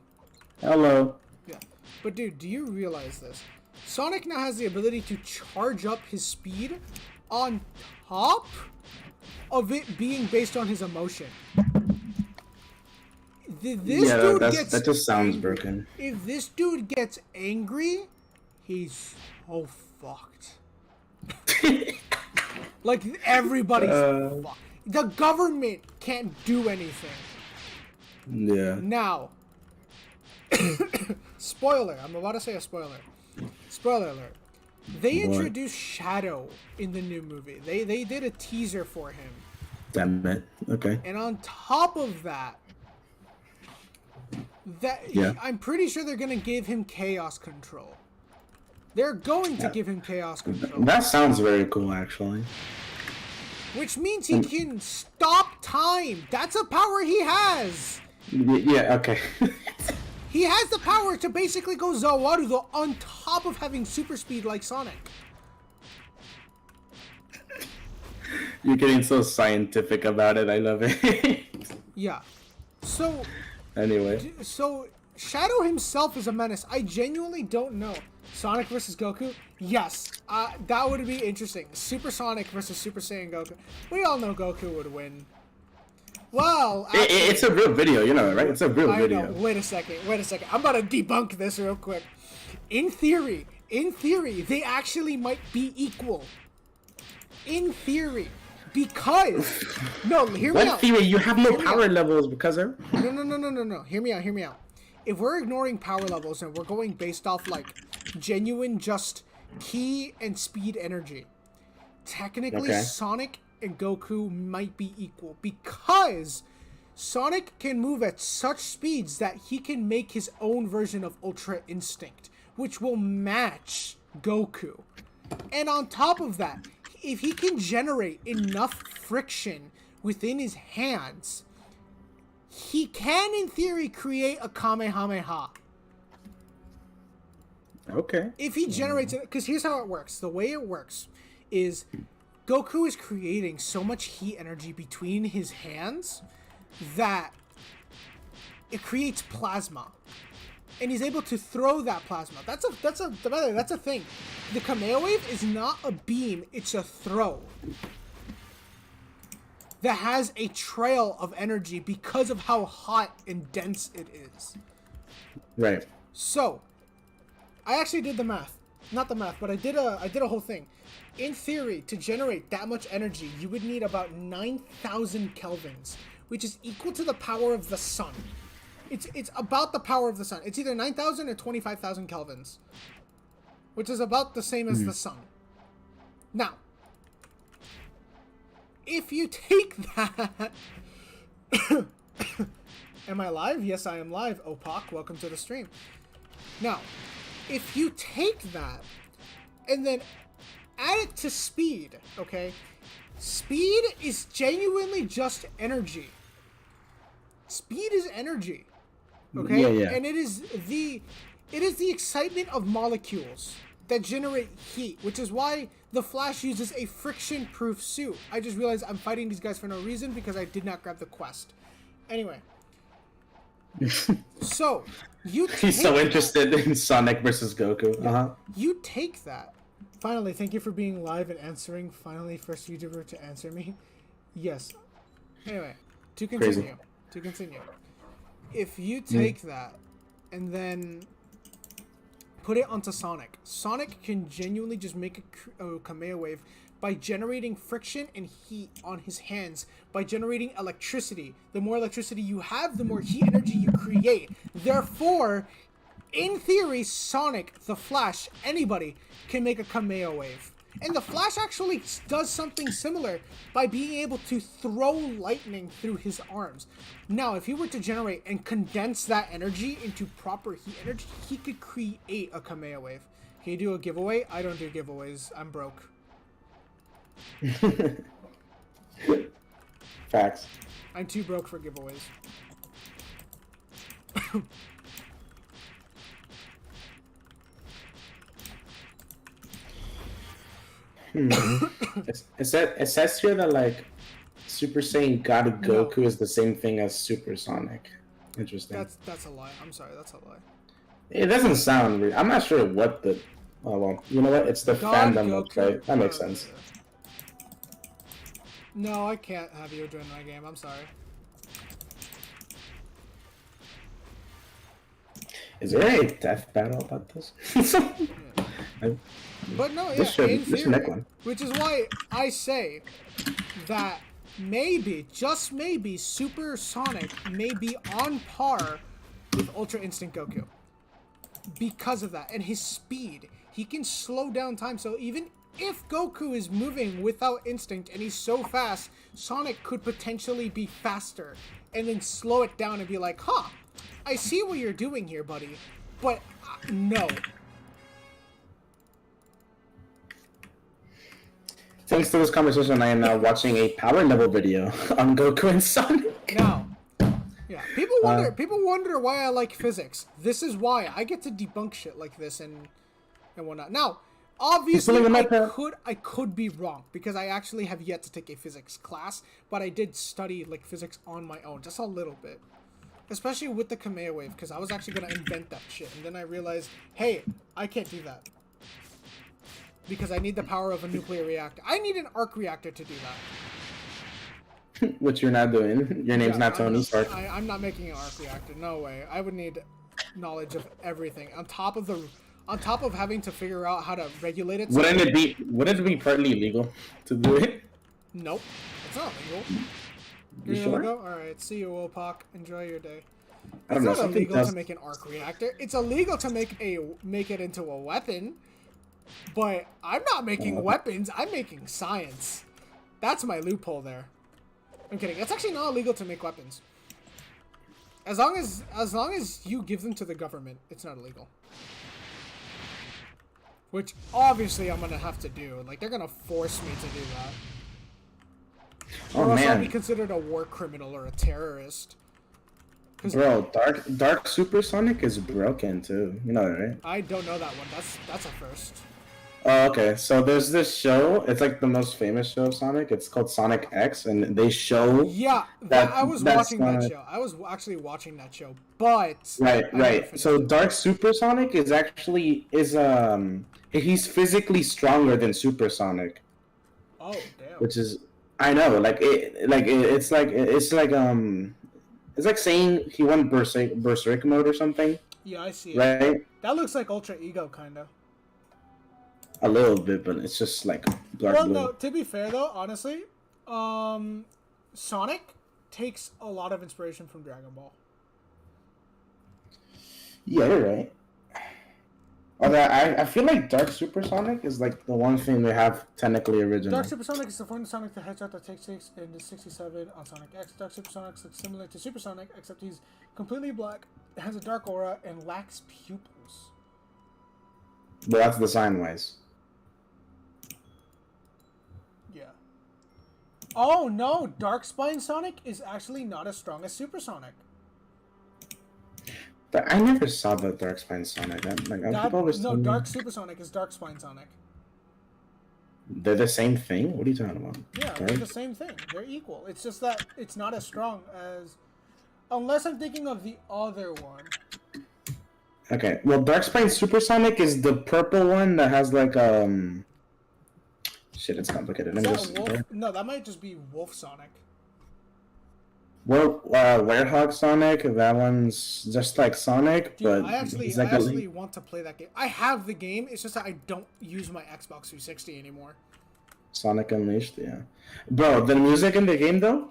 Hello. Yeah. But dude, do you realize this? Sonic now has the ability to charge up his speed on top of it being based on his emotion. That just sounds broken. If this dude gets angry, he's so fucked. Like, everybody's fucked. The government can't do anything. Yeah. Now, spoiler. I'm about to say a spoiler. Spoiler alert. They introduced Shadow in the new movie. They did a teaser for him. Damn it. Okay. And on top of that, I'm pretty sure they're going to give him chaos control. They're going to give him chaos control. That sounds very cool, actually. Which means he can stop time. That's a power he has. Yeah, okay. He has the power to basically go Zawarudo on top of having super speed like Sonic. You're getting so scientific about it. I love it. Yeah. So... Anyway. So, Shadow himself is a menace. I genuinely don't know. Sonic versus Goku? Yes. That would be interesting. Super Sonic versus Super Saiyan Goku. We all know Goku would win. Well, actually, it's a real video, you know, right? It's a real video. Know. Wait a second. I'm about to debunk this real quick. In theory, they actually might be equal. In theory. Because... No, hear me out. What theory? You have no power levels because of... No. Hear me out. If we're ignoring power levels and we're going based off, like, genuine just ki and speed energy, technically Sonic and Goku might be equal because Sonic can move at such speeds that he can make his own version of Ultra Instinct, which will match Goku. And on top of that, if he can generate enough friction within his hands, he can, in theory, create a Kamehameha. Okay. If he generates it, because here's how it works. The way it works is Goku is creating so much heat energy between his hands that it creates plasma. And he's able to throw that plasma. That's a thing. The Kameo Wave is not a beam, it's a throw. That has a trail of energy because of how hot and dense it is. Right. So, I actually did the math. Not the math, but I did a whole thing. In theory, to generate that much energy, you would need about 9,000 kelvins, which is equal to the power of the sun. It's about the power of the sun. It's either 9,000 or 25,000 kelvins, which is about the same as the sun. Now, if you take that... Am I live? Yes, I am live. Opak, welcome to the stream. Now, if you take that and then add it to speed, okay? Speed is genuinely just energy. Speed is energy. Okay? Yeah. And it is the excitement of molecules that generate heat, which is why the Flash uses a friction-proof suit. I just realized I'm fighting these guys for no reason because I did not grab the quest. Anyway. So, He's so interested in Sonic versus Goku. Yeah. You take that. Finally, thank you for being live and answering. Finally, first YouTuber to answer me. Yes. Anyway, to continue. If you take that and then put it onto Sonic, Sonic can genuinely just make a Kameo Wave by generating friction and heat on his hands, by generating electricity. The more electricity you have, the more heat energy you create. Therefore, in theory, Sonic, the Flash, anybody can make a Kameo Wave. And the Flash actually does something similar by being able to throw lightning through his arms. Now, if he were to generate and condense that energy into proper heat energy, he could create a Kameo Wave. Can you do a giveaway? I don't do giveaways. I'm broke. Facts. I'm too broke for giveaways. It says here that like Super Saiyan God Goku is the same thing as Super Sonic. Interesting. That's a lie. I'm sorry, that's a lie. It doesn't sound real. I'm not sure what the. Oh well, you know what? It's the God fandom Goku. website. That makes sense. No, I can't have you join my game. I'm sorry. Is there a death battle about this? Yeah. But no, yeah, in theory, which is why I say that maybe, just maybe, Super Sonic may be on par with Ultra Instinct Goku. Because of that. And his speed. He can slow down time. So even if Goku is moving without instinct and he's so fast, Sonic could potentially be faster and then slow it down and be like, huh, I see what you're doing here, buddy, but no. Thanks to this conversation, I am now watching a power level video on Goku and Sonic. Now, yeah, people wonder why I like physics. This is why I get to debunk shit like this and whatnot. Now, obviously, I could be wrong because I actually have yet to take a physics class, but I did study like physics on my own, just a little bit, especially with the Kamea wave, because I was actually gonna invent that shit, and then I realized, hey, I can't do that because I need the power of a nuclear reactor. I need an arc reactor to do that. Which you're not doing. Your name's not Tony Stark. I'm not making an arc reactor. No way. I would need knowledge of everything on top of having to figure out how to regulate it. Wouldn't it be partly illegal to do it? Nope. It's not illegal. You sure? Alright, see you, Wopak. Enjoy your day. I don't know. It's not illegal to make an arc reactor. It's illegal to make it into a weapon. But I'm not making weapons. I'm making science. That's my loophole there. I'm kidding. It's actually not illegal to make weapons. As long as you give them to the government, it's not illegal. Which obviously I'm gonna have to do. Like, they're gonna force me to do that. Or else I'll be considered a war criminal or a terrorist. Bro, Dark Supersonic is broken too. You know that, right? I don't know that one. That's a first. Oh, okay. So there's this show. It's like the most famous show of Sonic. It's called Sonic X, and they show. Yeah, I was watching that show. I was actually watching that show, but right. So Dark Supersonic is actually he's physically stronger than Supersonic. Oh damn! Which is it's like saying he went berserk mode or something. Yeah, I see. Right. That looks like Ultra Ego, kinda. A little bit, but it's just like dark blue. No, to be fair though, honestly, Sonic takes a lot of inspiration from Dragon Ball. Yeah, you're right. Although I feel like Dark Supersonic is like the one thing they have technically original. Dark Supersonic is the form of Sonic the Hedgehog that takes place in the 67 on Sonic X. Dark Supersonic looks similar to Supersonic, except he's completely black, has a dark aura, and lacks pupils. But that's design-wise. Yeah. Oh no, Dark Spine Sonic is actually not as strong as Supersonic. But I never saw the Dark Spine Sonic. Dark Supersonic is Dark Spine Sonic. They're the same thing? What are you talking about? Yeah, they're the same thing. They're equal. It's just that it's not as strong as... Unless I'm thinking of the other one. Okay, well, Dark Spine Supersonic is the purple one that has like, Shit, it's complicated. No, that might just be Wolf Sonic. Well, Werehog Sonic, that one's just like Sonic, Dude, but... I actually want to play that game. I have the game, it's just that I don't use my Xbox 360 anymore. Sonic Unleashed, yeah. Bro, the music in the game, though?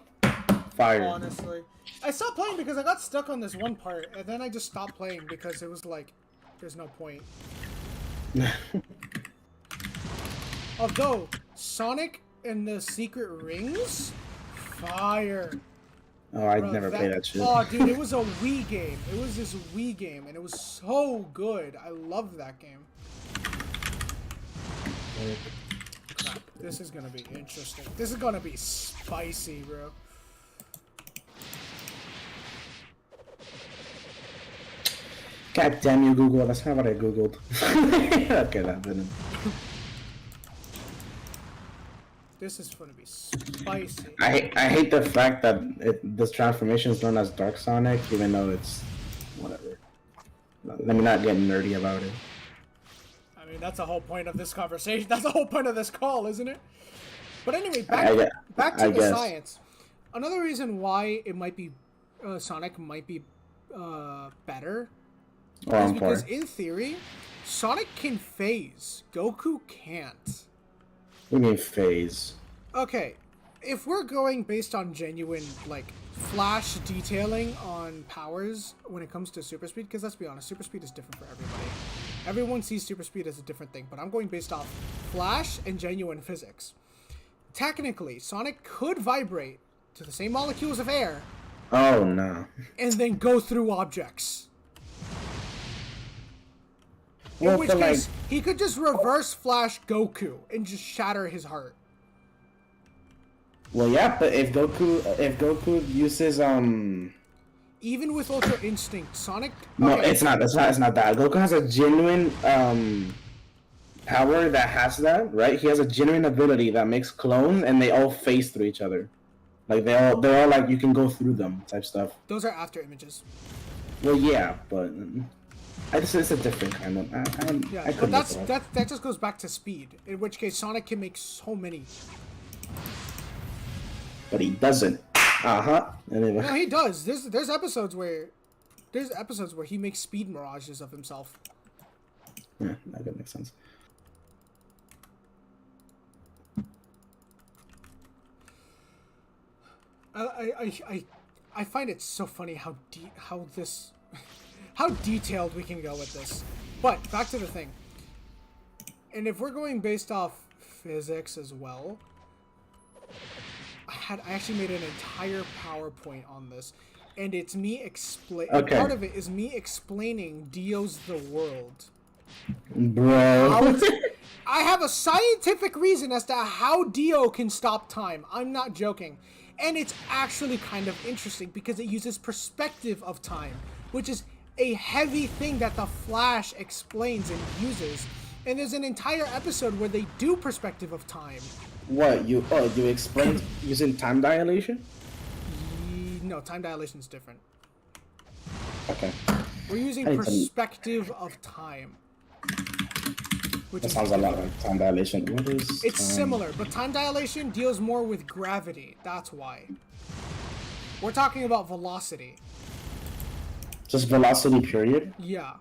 Fire. Honestly. I stopped playing because I got stuck on this one part, and then I just stopped playing because it was like, there's no point. Although, Sonic and the Secret Rings? Fire. Oh, I'd never play that shit. Oh, dude, it was a Wii game. It was this Wii game, and it was so good. I loved that game. Crap, this is gonna be interesting. This is gonna be spicy, bro. God damn you, Google. That's not what I googled. Okay, that didn't. This is gonna be spicy. I hate the fact that this transformation is known as Dark Sonic, even though it's whatever. Let me not get nerdy about it. I mean, that's the whole point of this conversation. That's the whole point of this call, isn't it? But anyway, back to the science. Another reason why it might be Sonic might be better is because in theory, Sonic can phase. Goku can't. What do you mean phase? Okay, if we're going based on genuine, like, flash detailing on powers when it comes to super speed, because let's be honest, super speed is different for everybody. everyone sees super speed as a different thing, but I'm going based off Flash and genuine physics. Technically, Sonic could vibrate to the same molecules of air. Oh, no. And then go through objects. Well, In which case, he could just reverse Flash Goku and just shatter his heart. Well, yeah, but if Goku uses even with Ultra Instinct, Sonic. No, it's not that. Goku has a genuine power that has that, right? He has a genuine ability that makes clones, and they all phase through each other. Like they're all like you can go through them type stuff. Those are after images. Well, yeah, but it's a different kind of. But that just goes back to speed. In which case, Sonic can make so many. But he doesn't. Anyway. No, he does. There's episodes where he makes speed mirages of himself. Yeah, that could make sense. I find it so funny how detailed we can go with this. But back to the thing. And if we're going based off physics as well, I actually made an entire PowerPoint on this, and it's me part of it is me explaining Dio's the world. Bro. I have a scientific reason as to how Dio can stop time. I'm not joking. And it's actually kind of interesting because it uses perspective of time, which is a heavy thing that the Flash explains and uses. And there's an entire episode where they do perspective of time. What, you explained using time dilation? No, time dilation is different. Okay. We're using perspective of time. That sounds a lot like time dilation. What is? It's similar, but time dilation deals more with gravity. That's why. We're talking about velocity. Just velocity, period? Yeah.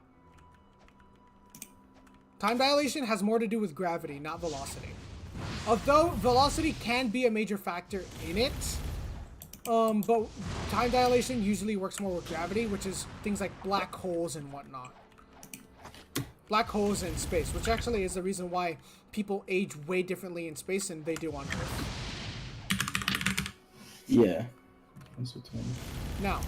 Time dilation has more to do with gravity, not velocity. Although velocity can be a major factor in it, but time dilation usually works more with gravity, which is things like black holes and whatnot. Black holes in space, which actually is the reason why people age way differently in space than they do on Earth. Yeah. Now,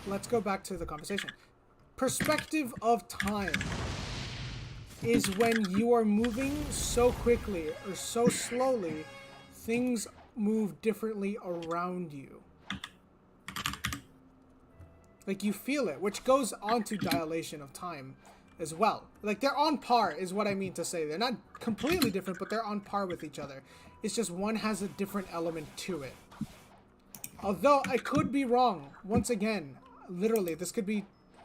let's go back to the conversation. Perspective of time is when you are moving so quickly or so slowly, things move differently around you. Like, you feel it, which goes on to dilation of time as well. Like, they're on par is what I mean to say. They're not completely different, but they're on par with each other. It's just one has a different element to it. Although, I could be wrong. Once again, literally,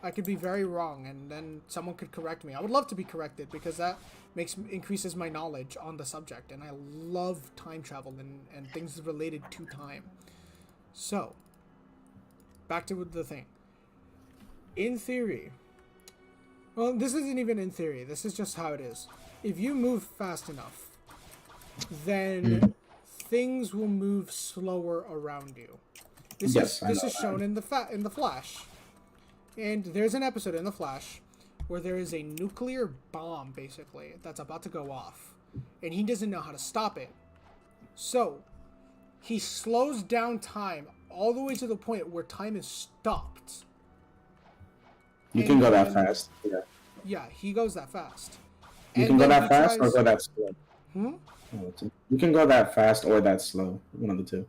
I could be very wrong, and then someone could correct me. I would love to be corrected, because that increases my knowledge on the subject, and I love time travel and things related to time. So, back to the thing. In theory, well, this isn't even in theory, this is just how it is. If you move fast enough, then things will move slower around you. This is shown in the Flash. And there's an episode in the Flash where there is a nuclear bomb, basically, that's about to go off. And he doesn't know how to stop it. So, he slows down time all the way to the point where time is stopped. You can go that fast. Yeah. Yeah, he goes that fast. You can go that fast or go that slow. Hmm? You can go that fast or that slow. One of the two.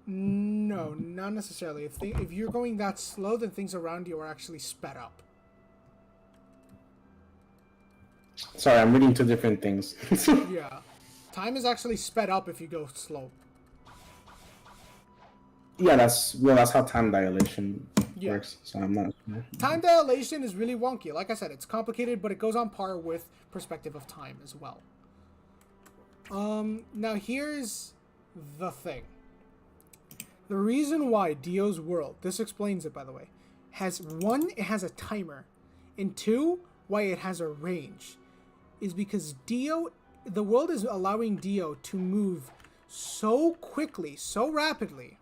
No, not necessarily. If you're going that slow, then things around you are actually sped up. Sorry, I'm reading two different things. Yeah. Time is actually sped up if you go slow. Yeah, that's how time dilation works. So I'm not sure. Time dilation is really wonky. Like I said, it's complicated, but it goes on par with perspective of time as well. Now here's the thing. The reason why Dio's world, this explains it by the way, it has a timer, and two, why it has a range, is because the world is allowing Dio to move so quickly, so rapidly,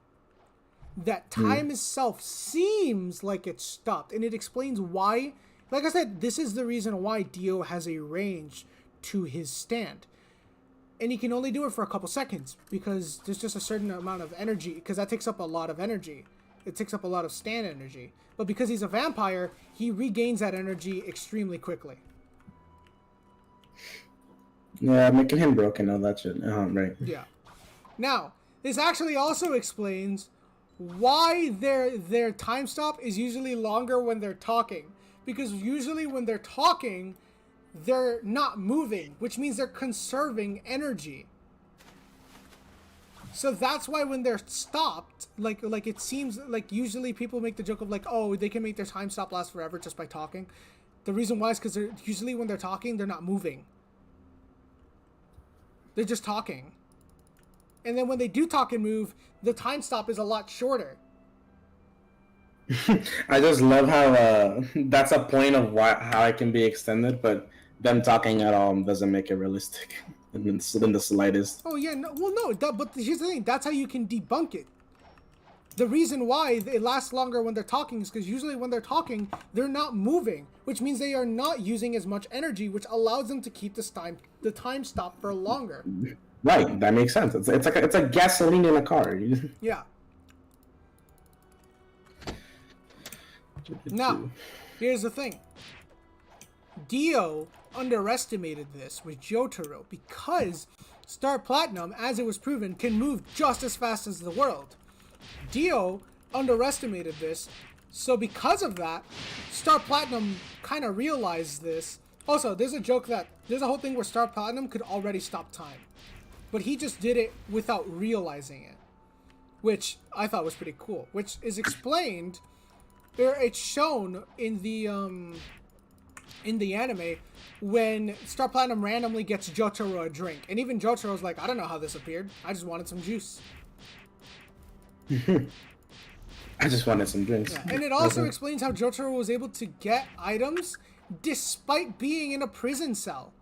that time itself seems like it's stopped, and it explains why. Like I said, this is the reason why Dio has a range to his stand. And he can only do it for a couple seconds because there's just a certain amount of energy, because that takes up a lot of energy. It takes up a lot of stand energy. But because he's a vampire, he regains that energy extremely quickly. Yeah, making him broken, all that shit. Right. Yeah. Now, this actually also explains why their time stop is usually longer when they're talking. Because usually when they're talking, they're not moving, which means they're conserving energy. So that's why when they're stopped, like it seems like usually people make the joke of like, oh, they can make their time stop last forever just by talking. The reason why is because they're usually when they're talking, they're not moving. They're just talking. And then when they do talk and move, the time stop is a lot shorter. I just love how that's a point of how it can be extended, but them talking at all doesn't make it realistic in the slightest. Oh yeah, but here's the thing, that's how you can debunk it. The reason why it lasts longer when they're talking is because usually when they're talking, they're not moving, which means they are not using as much energy, which allows them to keep the time stop for longer. Right, that makes sense. It's like gasoline in a car. Yeah. Now, here's the thing. Dio underestimated this with Jotaro because Star Platinum, as it was proven, can move just as fast as the world. Dio underestimated this, so because of that, Star Platinum kind of realized this. Also, there's a whole thing where Star Platinum could already stop time, but he just did it without realizing it, which I thought was pretty cool, which is explained. It's shown in the anime when Star Platinum randomly gets Jotaro a drink, and even Jotaro's like, I don't know how this appeared. I just wanted some juice. I just wanted some drinks. Yeah. And it also explains how Jotaro was able to get items despite being in a prison cell.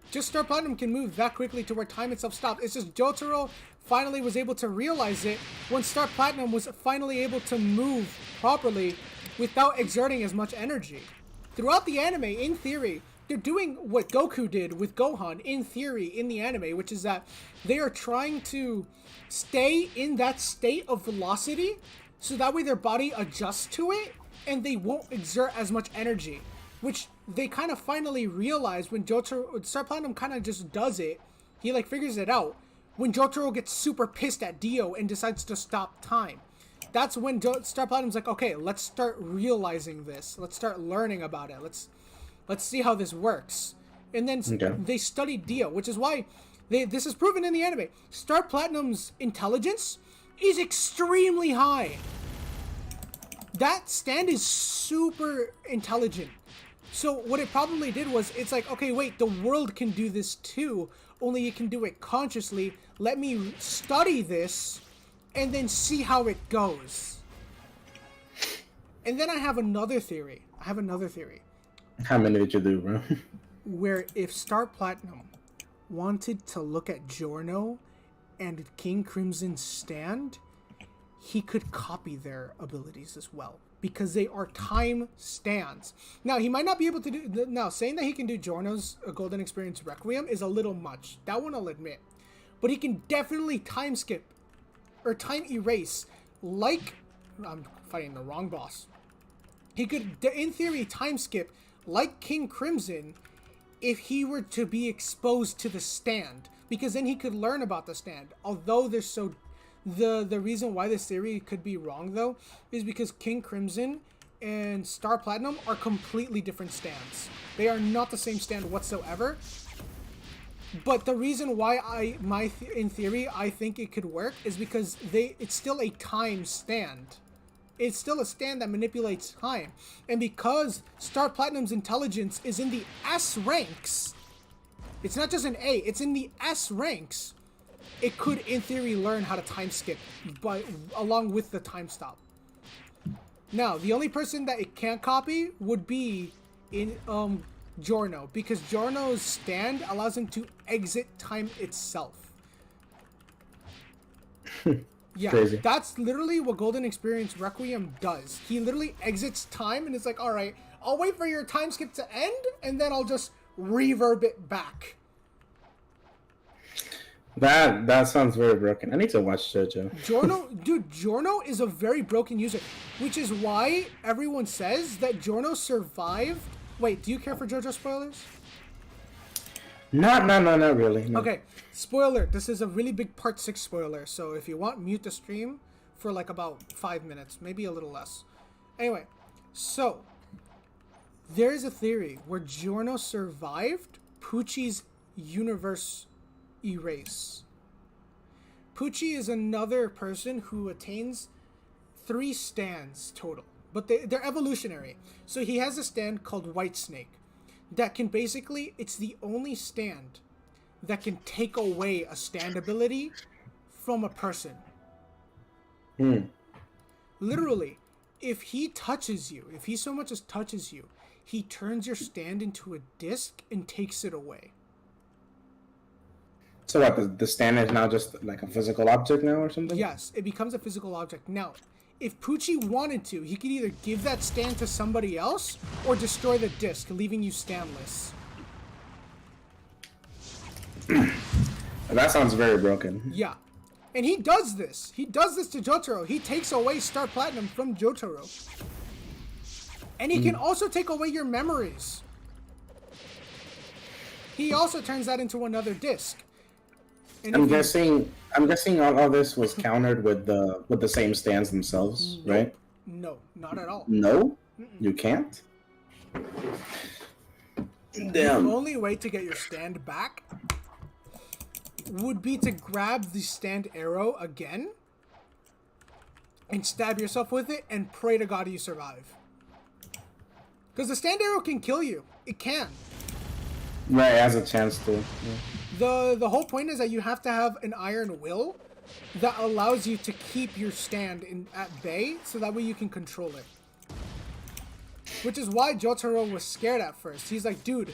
Just Star Platinum can move that quickly to where time itself stopped. It's just Jotaro finally was able to realize it when Star Platinum was finally able to move properly without exerting as much energy. Throughout the anime, in theory, they're doing what Goku did with Gohan, in theory, in the anime, which is that they are trying to stay in that state of velocity so that way their body adjusts to it and they won't exert as much energy. Which they kind of finally realize when Star Platinum kind of just does it. He like figures it out when Jotaro gets super pissed at Dio and decides to stop time. That's when Star Platinum's like, okay, let's start realizing this. Let's start learning about it. Let's see how this works. And then they studied Dio, which is why this is proven in the anime. Star Platinum's intelligence is extremely high. That stand is super intelligent. So what it probably did was, it's like, okay, wait, the world can do this too, only it can do it consciously. Let me study this and then see how it goes. And then I have another theory. How many did you do, bro? Where if Star Platinum wanted to look at Giorno and King Crimson's stand, he could copy their abilities as well, because they are time stands. Now, he might not be able to do... Now, saying that he can do Giorno's Golden Experience Requiem is a little much. That one I'll admit. But he can definitely time skip or time erase like... I'm fighting the wrong boss. He could, in theory, time skip like King Crimson if he were to be exposed to the stand, because then he could learn about the stand. Although they're so... The reason why this theory could be wrong, though, is because King Crimson and Star Platinum are completely different stands. They are not the same stand whatsoever. But the reason why in theory, I think it could work is because it's still a time stand. It's still a stand that manipulates time. And because Star Platinum's intelligence is in the S ranks, it's not just an A, it's in the S ranks, it could, in theory, learn how to time skip, but along with the time stop. Now, the only person that it can't copy would be in Giorno, because Giorno's stand allows him to exit time itself. Yeah, Crazy. that's literally what Golden Experience Requiem does. He literally exits time and it's like, all right, I'll wait for your time skip to end and then I'll just reverb it back. That sounds very broken. I need to watch JoJo. Giorno is a very broken user, which is why everyone says that Giorno survived. Wait, do you care for JoJo spoilers? Not really. No. Okay, spoiler. This is a really big part 6 spoiler, so if you want, mute the stream for like about 5 minutes, maybe a little less. Anyway, so there is a theory where Giorno survived Pucci's universe erase. Pucci is another person who attains 3 stands total, but they're evolutionary. So he has a stand called White Snake that can basically, it's the only stand that can take away a stand ability from a person. Literally, if he touches you, if he so much as touches you, he turns your stand into a disc and takes it away. So what, the stand is now just like a physical object now or something? Yes, it becomes a physical object. Now, if Pucci wanted to, he could either give that stand to somebody else or destroy the disc, leaving you standless. That sounds very broken. Yeah. And he does this. He does this to Jotaro. He takes away Star Platinum from Jotaro. And he can also take away your memories. He also turns that into another disc. And I'm guessing all this was countered with the same stands themselves, right? No, not at all. No? You can't? Damn. The only way to get your stand back would be to grab the stand arrow again and stab yourself with it and pray to God you survive. Because the stand arrow can kill you. It can. Right, it has a chance to. Yeah. The whole point is that you have to have an iron will that allows you to keep your stand at bay, so that way you can control it. Which is why Jotaro was scared at first. He's like, dude,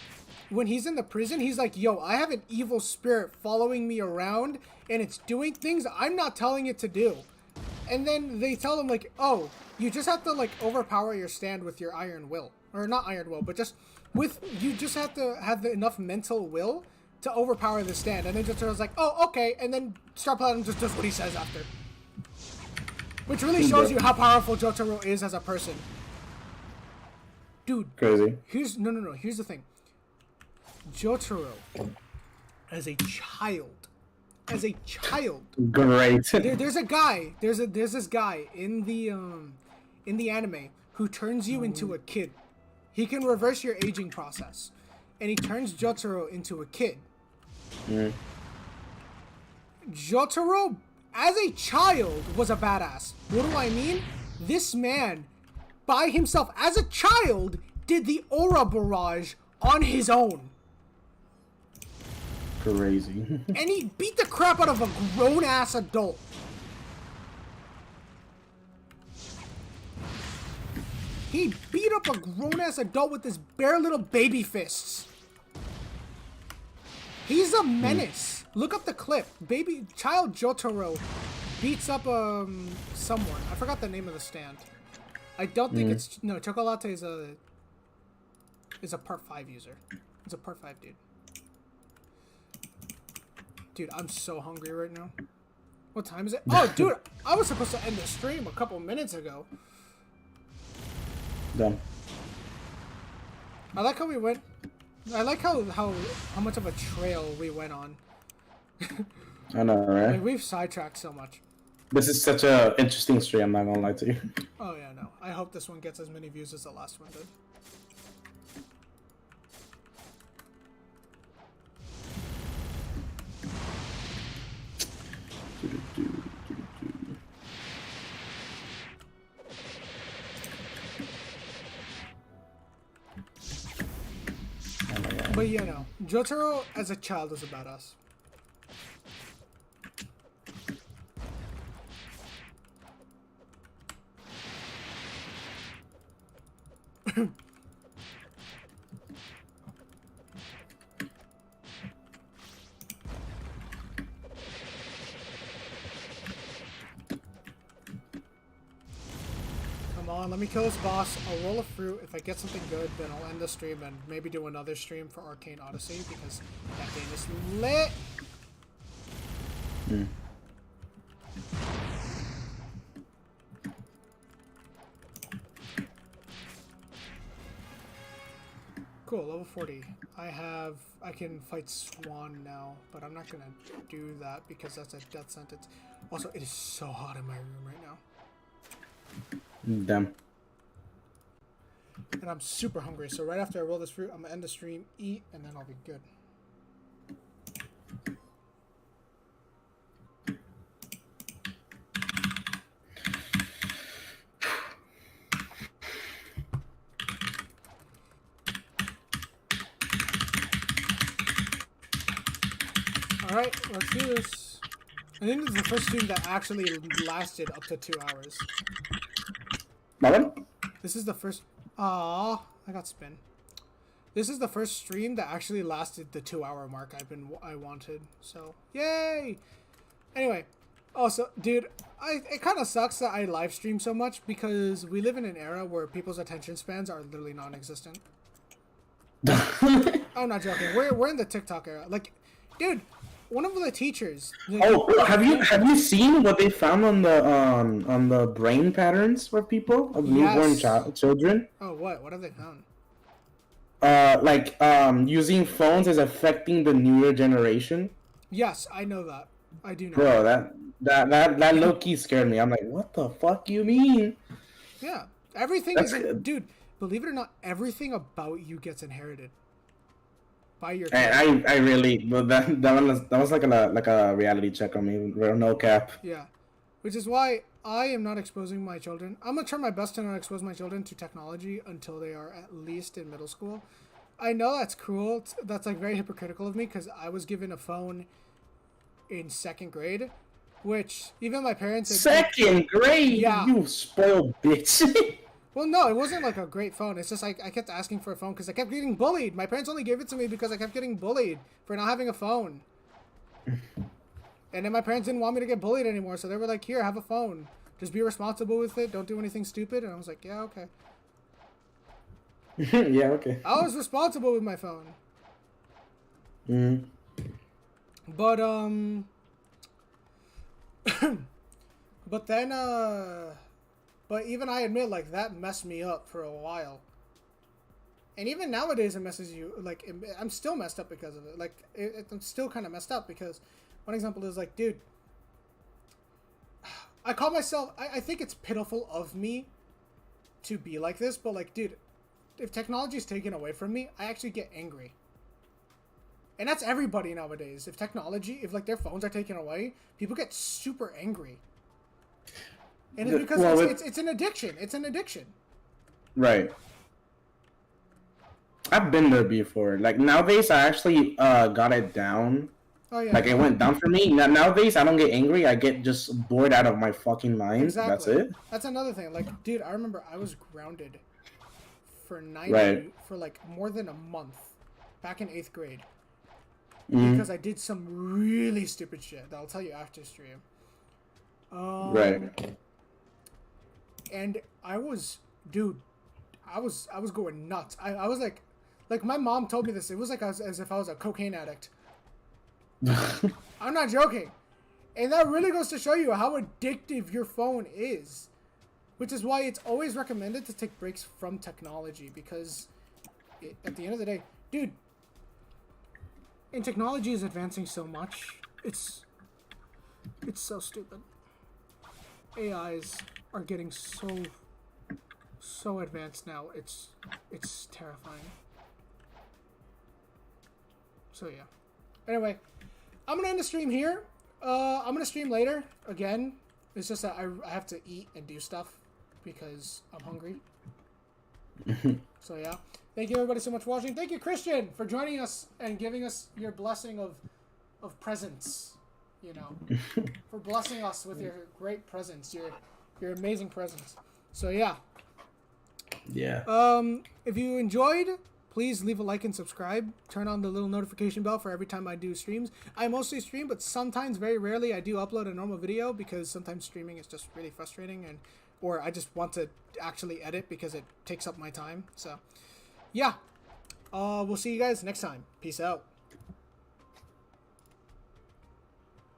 when he's in the prison, he's like, yo, I have an evil spirit following me around, and it's doing things I'm not telling it to do. And then they tell him, like, oh, you just have to, like, overpower your stand with your iron will. Or not iron will, but you just have to have enough mental will to overpower the stand. And then Jotaro's like, oh, okay. And then Star Platinum just does what he says after. Which really shows you how powerful Jotaro is as a person. Dude. Crazy. Here's the thing. Jotaro, as a child. Great. There's this guy in the anime who turns you into a kid. He can reverse your aging process. And he turns Jotaro into a kid. Jotaro, as a child, was a badass. What do I mean? This man, by himself, as a child, did the aura barrage on his own. Crazy. And he beat the crap out of a grown-ass adult. He beat up a grown-ass adult with his bare little baby fists. He's a menace. Look up the clip. Child Jotaro beats up someone. I forgot the name of the stand. I don't think it's Chocolate is a part 5 user. It's a part 5 dude. Dude, I'm so hungry right now. What time is it? Oh, dude, I was supposed to end the stream a couple minutes ago. Done. I like how we went. I like how much of a trail we went on. I know, right? Like, we've sidetracked so much. This is such a interesting stream, I'm not gonna lie to you. Oh yeah, no. I hope this one gets as many views as the last one did. But yeah, no. Jotaro as a child is a badass. on, let me kill this boss. I'll roll a fruit. If I get something good, then I'll end the stream and maybe do another stream for Arcane Odyssey because that game is lit. Cool, level 40. I can fight Swan now, but I'm not gonna do that because that's a death sentence. Also, it is so hot in my room right now. Damn. And I'm super hungry, so right after I roll this fruit, I'm gonna end the stream, eat, and then I'll be good. Alright, let's do this. I think this is the first stream that actually lasted up to 2 hours. What? This is the first... Aww, I got spin. This is the first stream that actually lasted the 2-hour mark I wanted. So, yay! Anyway, also, dude, it kind of sucks that I live stream so much because we live in an era where people's attention spans are literally non-existent. I'm not joking. We're in the TikTok era. Like, dude, one of the teachers. Like, have you seen what they found on the brain patterns for people of newborn children? Oh, what? What have they found? Using phones is affecting the newer generation. Yes, I know that. I do know. Bro, that low key scared me. I'm like, what the fuck you mean? Yeah, everything dude. Believe it or not, everything about you gets inherited by your. I really, but that was like a reality check on me. No cap. Yeah, which is why I am not exposing my children. I'm gonna try my best to not expose my children to technology until they are at least in middle school. I know that's cruel. That's like very hypocritical of me because I was given a phone in 2nd grade, which even my parents said, 2nd grade. Yeah. You spoiled bitch. Well, no, it wasn't like a great phone. It's just like I kept asking for a phone because I kept getting bullied. My parents only gave it to me because I kept getting bullied for not having a phone. And then my parents didn't want me to get bullied anymore, so they were like, here, have a phone. Just be responsible with it. Don't do anything stupid. And I was like, yeah, okay. Yeah, okay. I was responsible with my phone. But, but then, but even I admit, like, that messed me up for a while. And even nowadays, it messes you, like, I'm still messed up because of it. Like, I'm still kind of messed up because one example is, like, dude, I call myself, I think it's pitiful of me to be like this, but, like, dude, if technology is taken away from me, I actually get angry. And that's everybody nowadays. If like, their phones are taken away, people get super angry. And it's because it's an addiction. It's an addiction. Right. I've been there before. Like, nowadays, I actually got it down. Oh, yeah. Like, it went down for me. Nowadays, I don't get angry. I get just bored out of my fucking mind. Exactly. That's it. That's another thing. Like, dude, I remember I was grounded for for, like, more than a month back in 8th grade. Because I did some really stupid shit that I'll tell you after stream. Right. And I was going nuts. I was like my mom told me this. It was like as if I was a cocaine addict. I'm not joking. And that really goes to show you how addictive your phone is. Which is why it's always recommended to take breaks from technology because at the end of the day, dude, and technology is advancing so much. It's so stupid. AIs are getting so advanced now. It's terrifying. So yeah. Anyway, I'm gonna end the stream here. I'm gonna stream later again. It's just that I have to eat and do stuff because I'm hungry. So yeah. Thank you everybody so much for watching. Thank you, Christian, for joining us and giving us your blessing of presents. You know, for blessing us with your great presents, your amazing presents. So yeah. Yeah. If you enjoyed, please leave a like and subscribe. Turn on the little notification bell for every time I do streams. I mostly stream, but sometimes, very rarely, I do upload a normal video because sometimes streaming is just really frustrating and or I just want to actually edit because it takes up my time. So, yeah. We'll see you guys next time. Peace out.